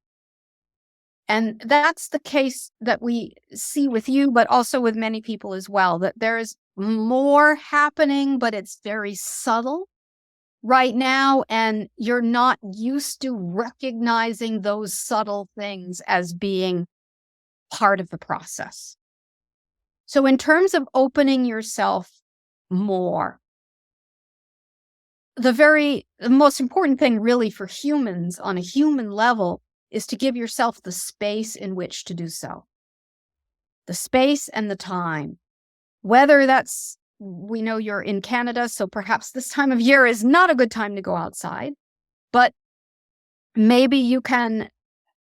And that's the case that we see with you, but also with many people as well, that there is more happening, but it's very subtle right now, and you're not used to recognizing those subtle things as being part of the process. So in terms of opening yourself more, the most important thing really for humans on a human level is to give yourself the space in which to do so. The space and the time. Whether that's, we know you're in Canada, so perhaps this time of year is not a good time to go outside, but maybe you can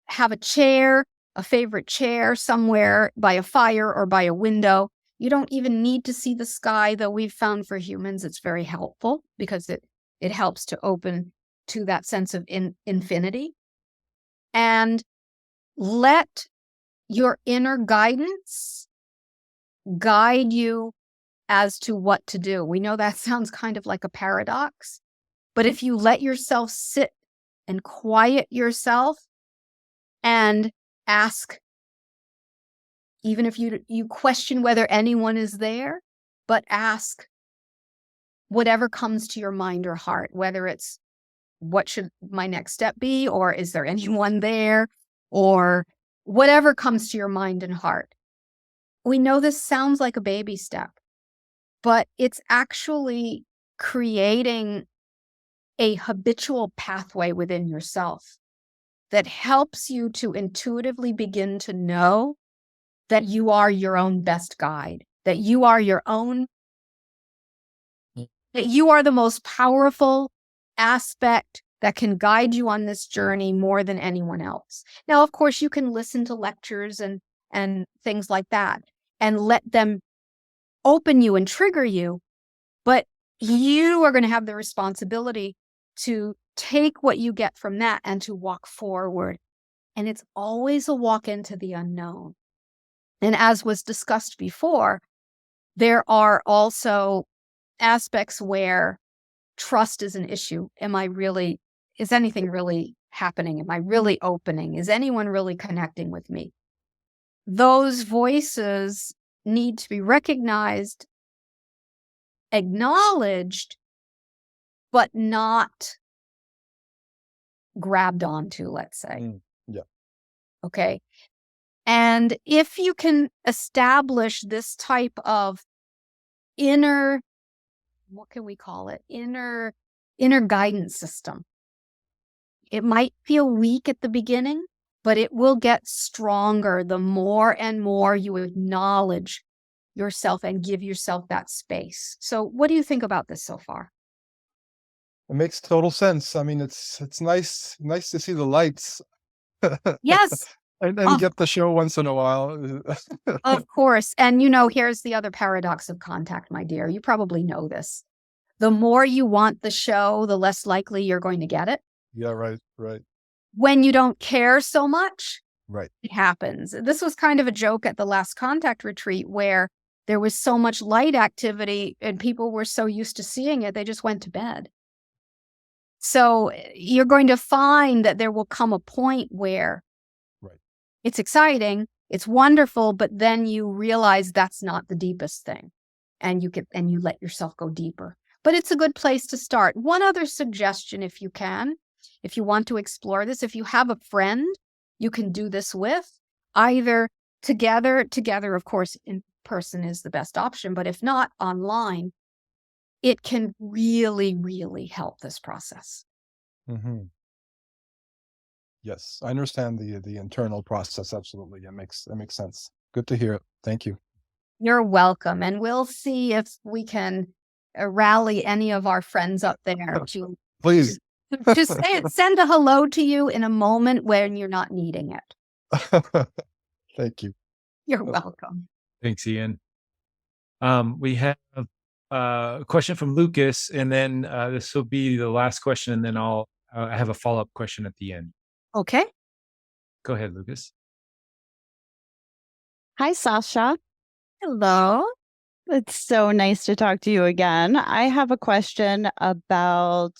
have a chair, a favorite chair somewhere by a fire or by a window. You don't even need to see the sky, though we've found for humans it's very helpful because it helps to open to that sense of infinity. And let your inner guidance guide you as to what to do. We know that sounds kind of like a paradox, but if you let yourself sit and quiet yourself and ask, even if you question whether anyone is there, but ask whatever comes to your mind or heart, whether it's what should my next step be, or is there anyone there, or whatever comes to your mind and heart. We know this sounds like a baby step, but it's actually creating a habitual pathway within yourself that helps you to intuitively begin to know that you are your own best guide, that you are that you are the most powerful aspect that can guide you on this journey more than anyone else. Now, of course, you can listen to lectures and things like that and let them open you and trigger you, but you are going to have the responsibility to take what you get from that and to walk forward. And it's always a walk into the unknown. And as was discussed before, there are also aspects where trust is an issue. Is anything really happening? Am I really opening? Is anyone really connecting with me? Those voices need to be recognized, acknowledged, but not grabbed onto, let's say. Yeah. Okay. And if you can establish this type of inner, what can we call it? Inner guidance system. It might feel weak at the beginning, but it will get stronger the more and more you acknowledge yourself and give yourself that space. So what do you think about this so far? It makes total sense. I mean, it's nice to see the lights. Yes. and Oh. get the show once in a while. Of course. And here's the other paradox of contact, my dear. You probably know this. The more you want the show, the less likely you're going to get it. Yeah, right. When you don't care so much, Right. it happens. This was kind of a joke at the last contact retreat where there was so much light activity and people were so used to seeing it, they just went to bed. So you're going to find that there will come a point where Right. it's exciting, it's wonderful, but then you realize that's not the deepest thing. And you let yourself go deeper. But it's a good place to start. One other suggestion, if you can, if you want to explore this, if you have a friend you can do this with, either together, of course, in person is the best option, but if not, online, it can really, really help this process. Mm-hmm. Yes, I understand the internal process. Absolutely, that makes sense. Good to hear it. Thank you. You're welcome, and we'll see if we can rally any of our friends up there to Please. send a hello to you in a moment when you're not needing it. Thank you. You're welcome. Thanks, Ian. We have a question from Lucas, and then this will be the last question, and then I have a follow-up question at the end. Okay. Go ahead, Lucas. Hi, Sasha. Hello. It's so nice to talk to you again. I have a question about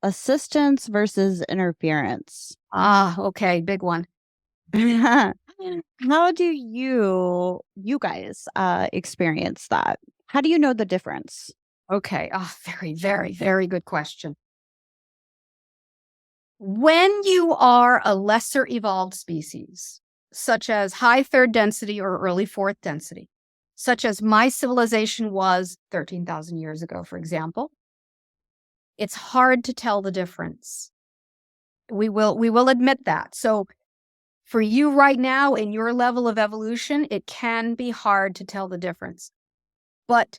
assistance versus interference. Okay. Big one. How do you guys experience that? How do you know the difference? Okay. Very, very, very good question. When you are a lesser evolved species, such as high third density or early fourth density, such as my civilization was 13,000 years ago, for example, it's hard to tell the difference. We will admit that. So for you right now in your level of evolution, it can be hard to tell the difference. But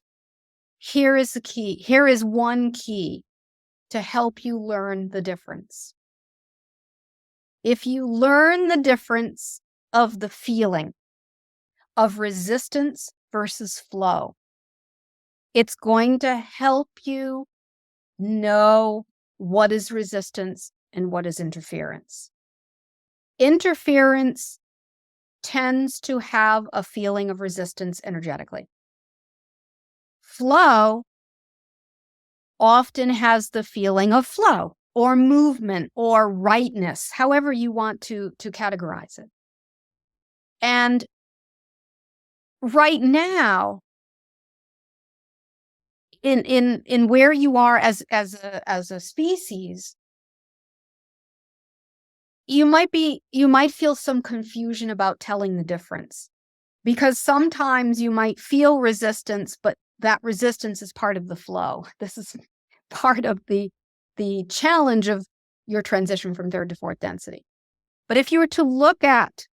here is the key. Here is one key to help you learn the difference. If you learn the difference of the feeling of resistance versus flow, it's going to help you know what is resistance and what is interference. Interference tends to have a feeling of resistance energetically. Flow often has the feeling of flow or movement or rightness, however you want to categorize it. And right now, in where you are as a species, you might feel some confusion about telling the difference, because sometimes you might feel resistance, but that resistance is part of the flow. This is part of the challenge of your transition from third to fourth density. But if you were to look at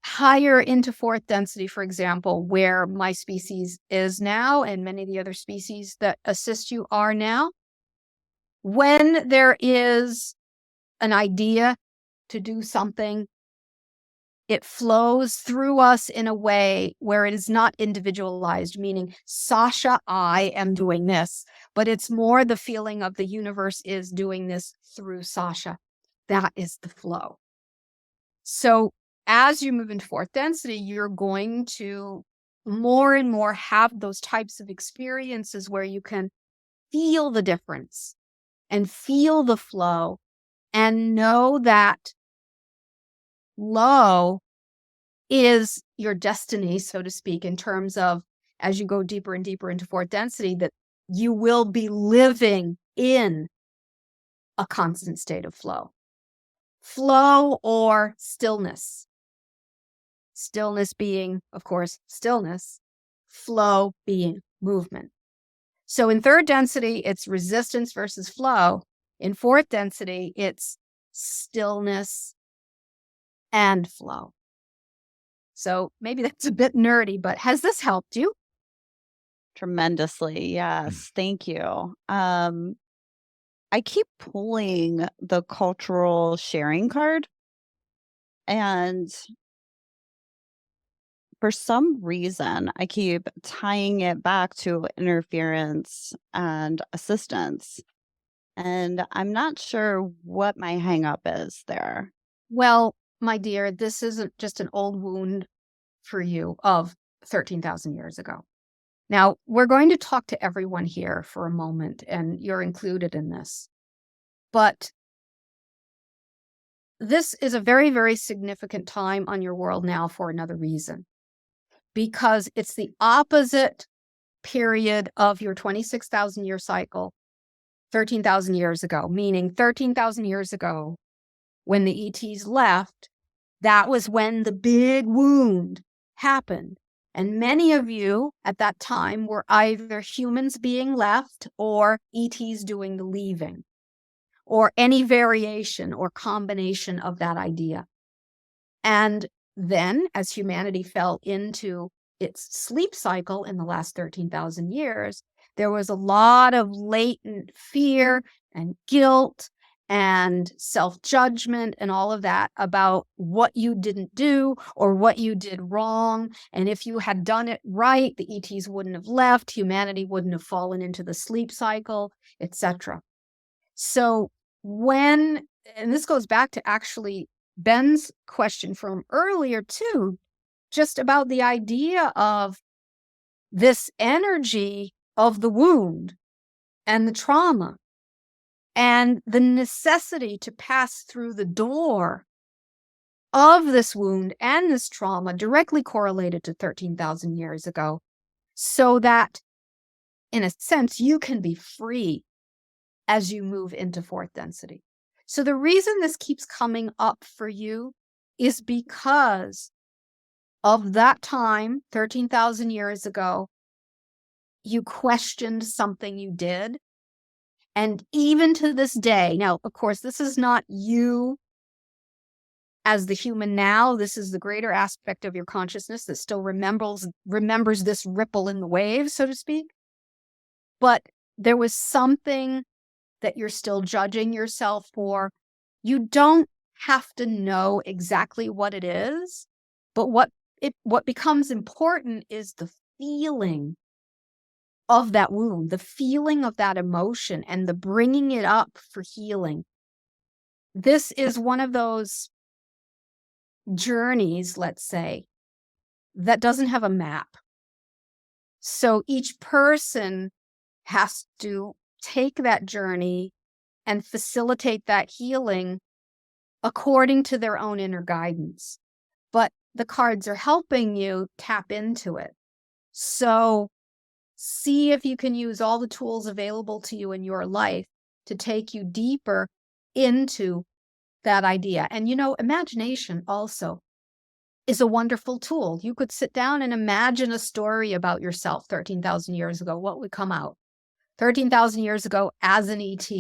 higher into fourth density, for example, where my species is now and many of the other species that assist you are now, When there is an idea to do something, it flows through us in a way where it is not individualized, meaning, Sasha, I am doing this, but it's more the feeling of the universe is doing this through Sasha. That is the flow. So as you move into fourth density, you're going to more and more have those types of experiences where you can feel the difference and feel the flow and know that low is your destiny, so to speak, in terms of as you go deeper and deeper into fourth density, that you will be living in a constant state of flow. Flow or stillness. Stillness being, of course, stillness. Flow being movement. So in third density, it's resistance versus flow. In fourth density, it's stillness and flow. So maybe that's a bit nerdy, but has this helped you? Tremendously. Yes. Thank you. I keep pulling the cultural sharing card, and for some reason, I keep tying it back to interference and assistance. And I'm not sure what my hang up is there. Well, my dear, this isn't just an old wound for you of 13,000 years ago. Now, we're going to talk to everyone here for a moment, and you're included in this. But this is a very, very significant time on your world now for another reason, because it's the opposite period of your 26,000 year cycle 13,000 years ago, meaning 13,000 years ago, when the ETs left, that was when the big wound happened. And many of you at that time were either humans being left or ETs doing the leaving, or any variation or combination of that idea. And then, as humanity fell into its sleep cycle in the last 13,000 years, there was a lot of latent fear and guilt and self-judgment and all of that about what you didn't do or what you did wrong. And if you had done it right, the ETs wouldn't have left, humanity wouldn't have fallen into the sleep cycle, etc. So and this goes back to actually Ben's question from earlier too, just about the idea of this energy of the wound and the trauma and the necessity to pass through the door of this wound and this trauma directly correlated to 13,000 years ago, so that in a sense you can be free as you move into fourth density. So the reason this keeps coming up for you is because of that time, 13,000 years ago, you questioned something you did. And even to this day, now, of course, this is not you as the human now. This is the greater aspect of your consciousness that still remembers this ripple in the waves, so to speak. But there was something that you're still judging yourself for. You don't have to know exactly what it is, but what becomes important is the feeling of that wound, the feeling of that emotion, and the bringing it up for healing. This is one of those journeys, let's say, that doesn't have a map. So each person has to take that journey and facilitate that healing according to their own inner guidance. But the cards are helping you tap into it. So see if you can use all the tools available to you in your life to take you deeper into that idea. And imagination also is a wonderful tool. You could sit down and imagine a story about yourself 13,000 years ago. What would come out? 13,000 years ago as an ET.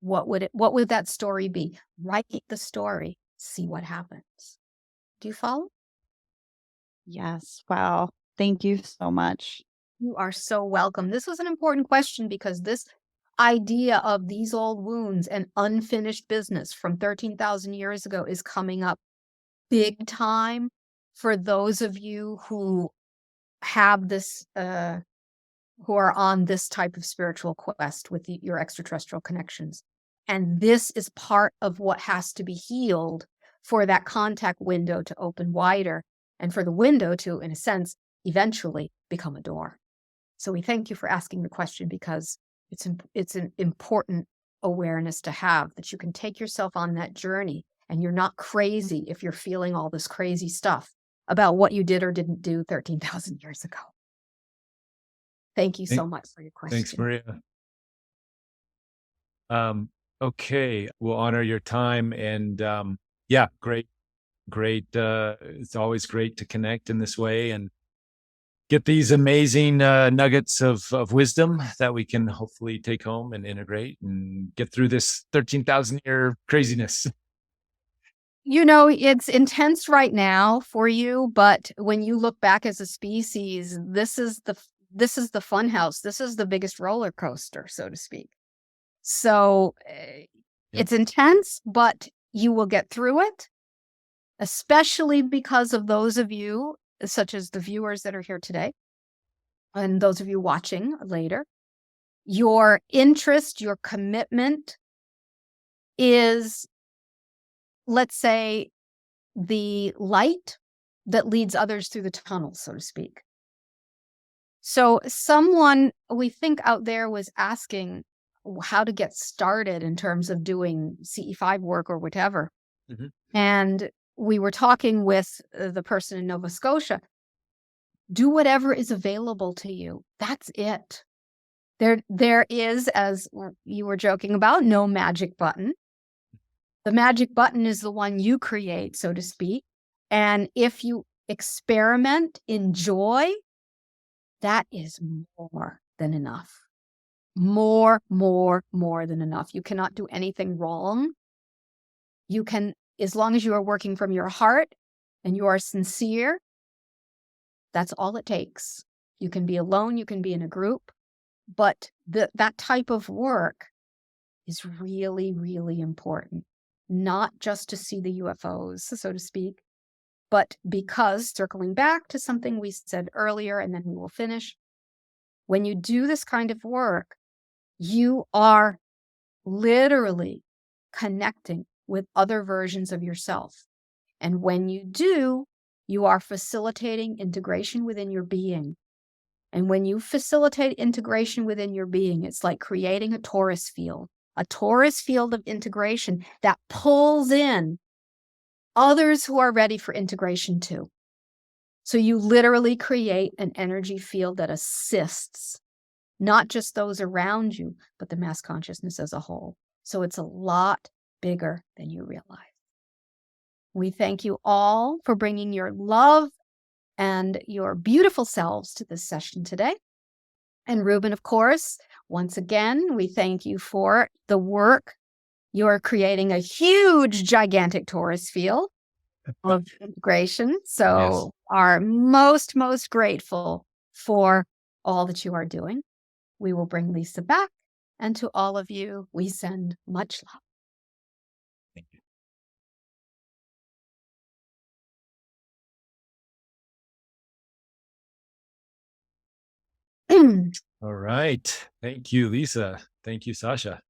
What would that story be? Write the story. See what happens. Do you follow? Yes. Wow. Thank you so much. You are so welcome. This was an important question because idea of these old wounds and unfinished business from 13,000 years ago is coming up big time for those of you who have this, who are on this type of spiritual quest with your extraterrestrial connections. And this is part of what has to be healed for that contact window to open wider and for the window to, in a sense, eventually become a door. So we thank you for asking the question, because it's an important awareness to have, that you can take yourself on that journey and you're not crazy if you're feeling all this crazy stuff about what you did or didn't do 13,000 years ago. Thank you so much for your question. Thanks, Maria. Okay, we'll honor your time, and yeah, great. It's always great to connect in this way and get these amazing nuggets of wisdom that we can hopefully take home and integrate and get through this 13,000 year craziness. You know, it's intense right now for you, but when you look back as a species, this is the fun house. This is the biggest roller coaster, so to speak. So it's intense, but you will get through it, especially because of those of you, such as the viewers that are here today, and those of you watching later. Your interest, your commitment is, let's say, the light that leads others through the tunnel, so to speak. So someone, we think out there, was asking how to get started in terms of doing CE5 work or whatever. Mm-hmm. And we were talking with the person in Nova Scotia. Do whatever is available to you. That's it. There is, as you were joking about, no magic button. The magic button is the one you create, so to speak. And if you experiment, enjoy, that is more than enough. More than enough. You cannot do anything wrong. You can, as long as you are working from your heart and you are sincere, that's all it takes. You can be alone, you can be in a group, but that type of work is really, really important. Not just to see the UFOs, so to speak, but because, circling back to something we said earlier, and then we will finish, when you do this kind of work, you are literally connecting with other versions of yourself. And when you do, you are facilitating integration within your being. And when you facilitate integration within your being, it's like creating a torus field of integration that pulls in others who are ready for integration too. So you literally create an energy field that assists not just those around you, but the mass consciousness as a whole. So it's a lot bigger than you realize. We thank you all for bringing your love and your beautiful selves to this session today. And Reuben, of course, once again, we thank you for the work. You're creating a huge, gigantic torus field of integration. So are most grateful for all that you are doing. We will bring Lyssa back. And to all of you, we send much love. Thank you. All right. Thank you, Lyssa. Thank you, Sasha.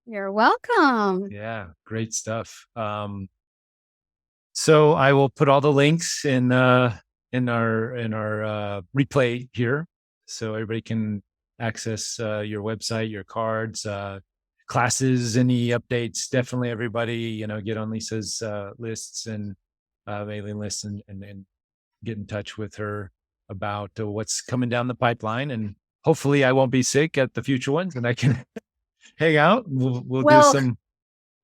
You're welcome. Yeah, great stuff. So I will put all the links in our replay here, so everybody can access your website, your cards, classes, any updates. Definitely, everybody, get on Lyssa's lists and mailing lists, and get in touch with her about what's coming down the pipeline. And hopefully, I won't be sick at the future ones, and I can hang out. We'll do some.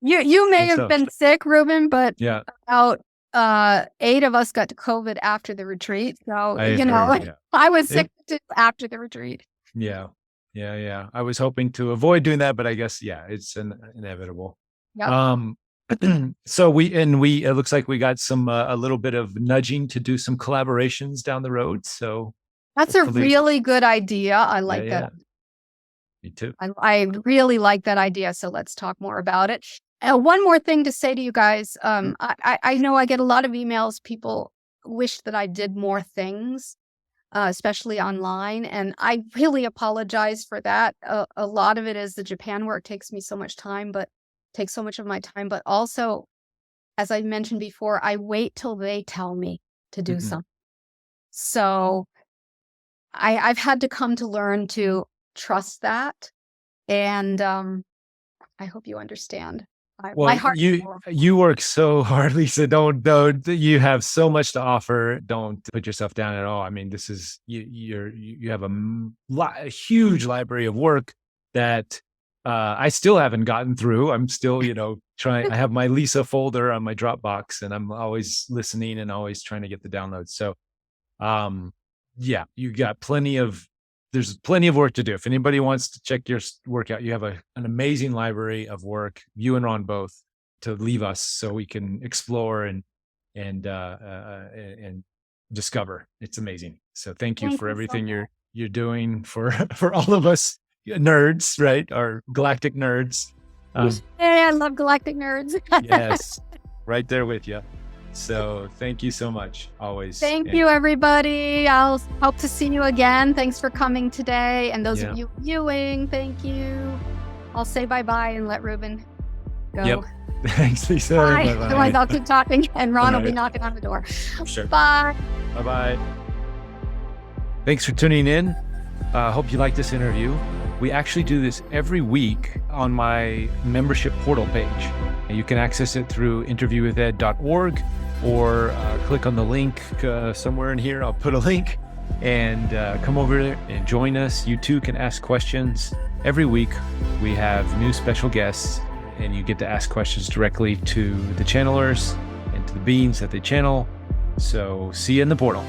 You may have been sick, Reuben, but yeah, about 8 of us got to COVID after the retreat. So, I was sick after the retreat. Yeah. I was hoping to avoid doing that, but I guess, it's inevitable. Yep. So it looks like we got some, a little bit of nudging to do some collaborations down the road. So that's a really good idea. I like that. Me too. I really like that idea. So let's talk more about it. One more thing to say to you guys. I know I get a lot of emails. People wish that I did more things, especially online. And I really apologize for that. A lot of it is the Japan work takes me so much time, but takes so much of my time. But also, as I mentioned before, I wait till they tell me to do something. So I've had to come to learn to trust that. And I hope you understand. My heart you work so hard, Lyssa. Don't. You have so much to offer. Don't put yourself down at all. I mean, this is you have a huge library of work that I still haven't gotten through. I'm still, trying. I have my Lyssa folder on my Dropbox, and I'm always listening and always trying to get the downloads. So, yeah, you got there's plenty of work to do. If anybody wants to check your work out, you have an amazing library of work, you and Ron both, to leave us so we can explore and discover. It's amazing. So thank you for everything you're doing for all of us nerds, right? Our galactic nerds. Hey, I love galactic nerds. Yes, right there with you. So thank you so much. Always. Thank you, everybody. I'll hope to see you again. Thanks for coming today. And those of you viewing, thank you. I'll say bye-bye and let Reuben go. Yep. Thanks, Lyssa. Bye. Bye-bye. Otherwise, I'll keep talking and Ron will be knocking on the door. Sure. Bye. Bye-bye. Thanks for tuning in. Hope you like this interview. We actually do this every week on my membership portal page. And you can access it through interviewwithed.org or click on the link somewhere in here. I'll put a link and come over there and join us. You too can ask questions. Every week we have new special guests and you get to ask questions directly to the channelers and to the beings that they channel. So see you in the portal.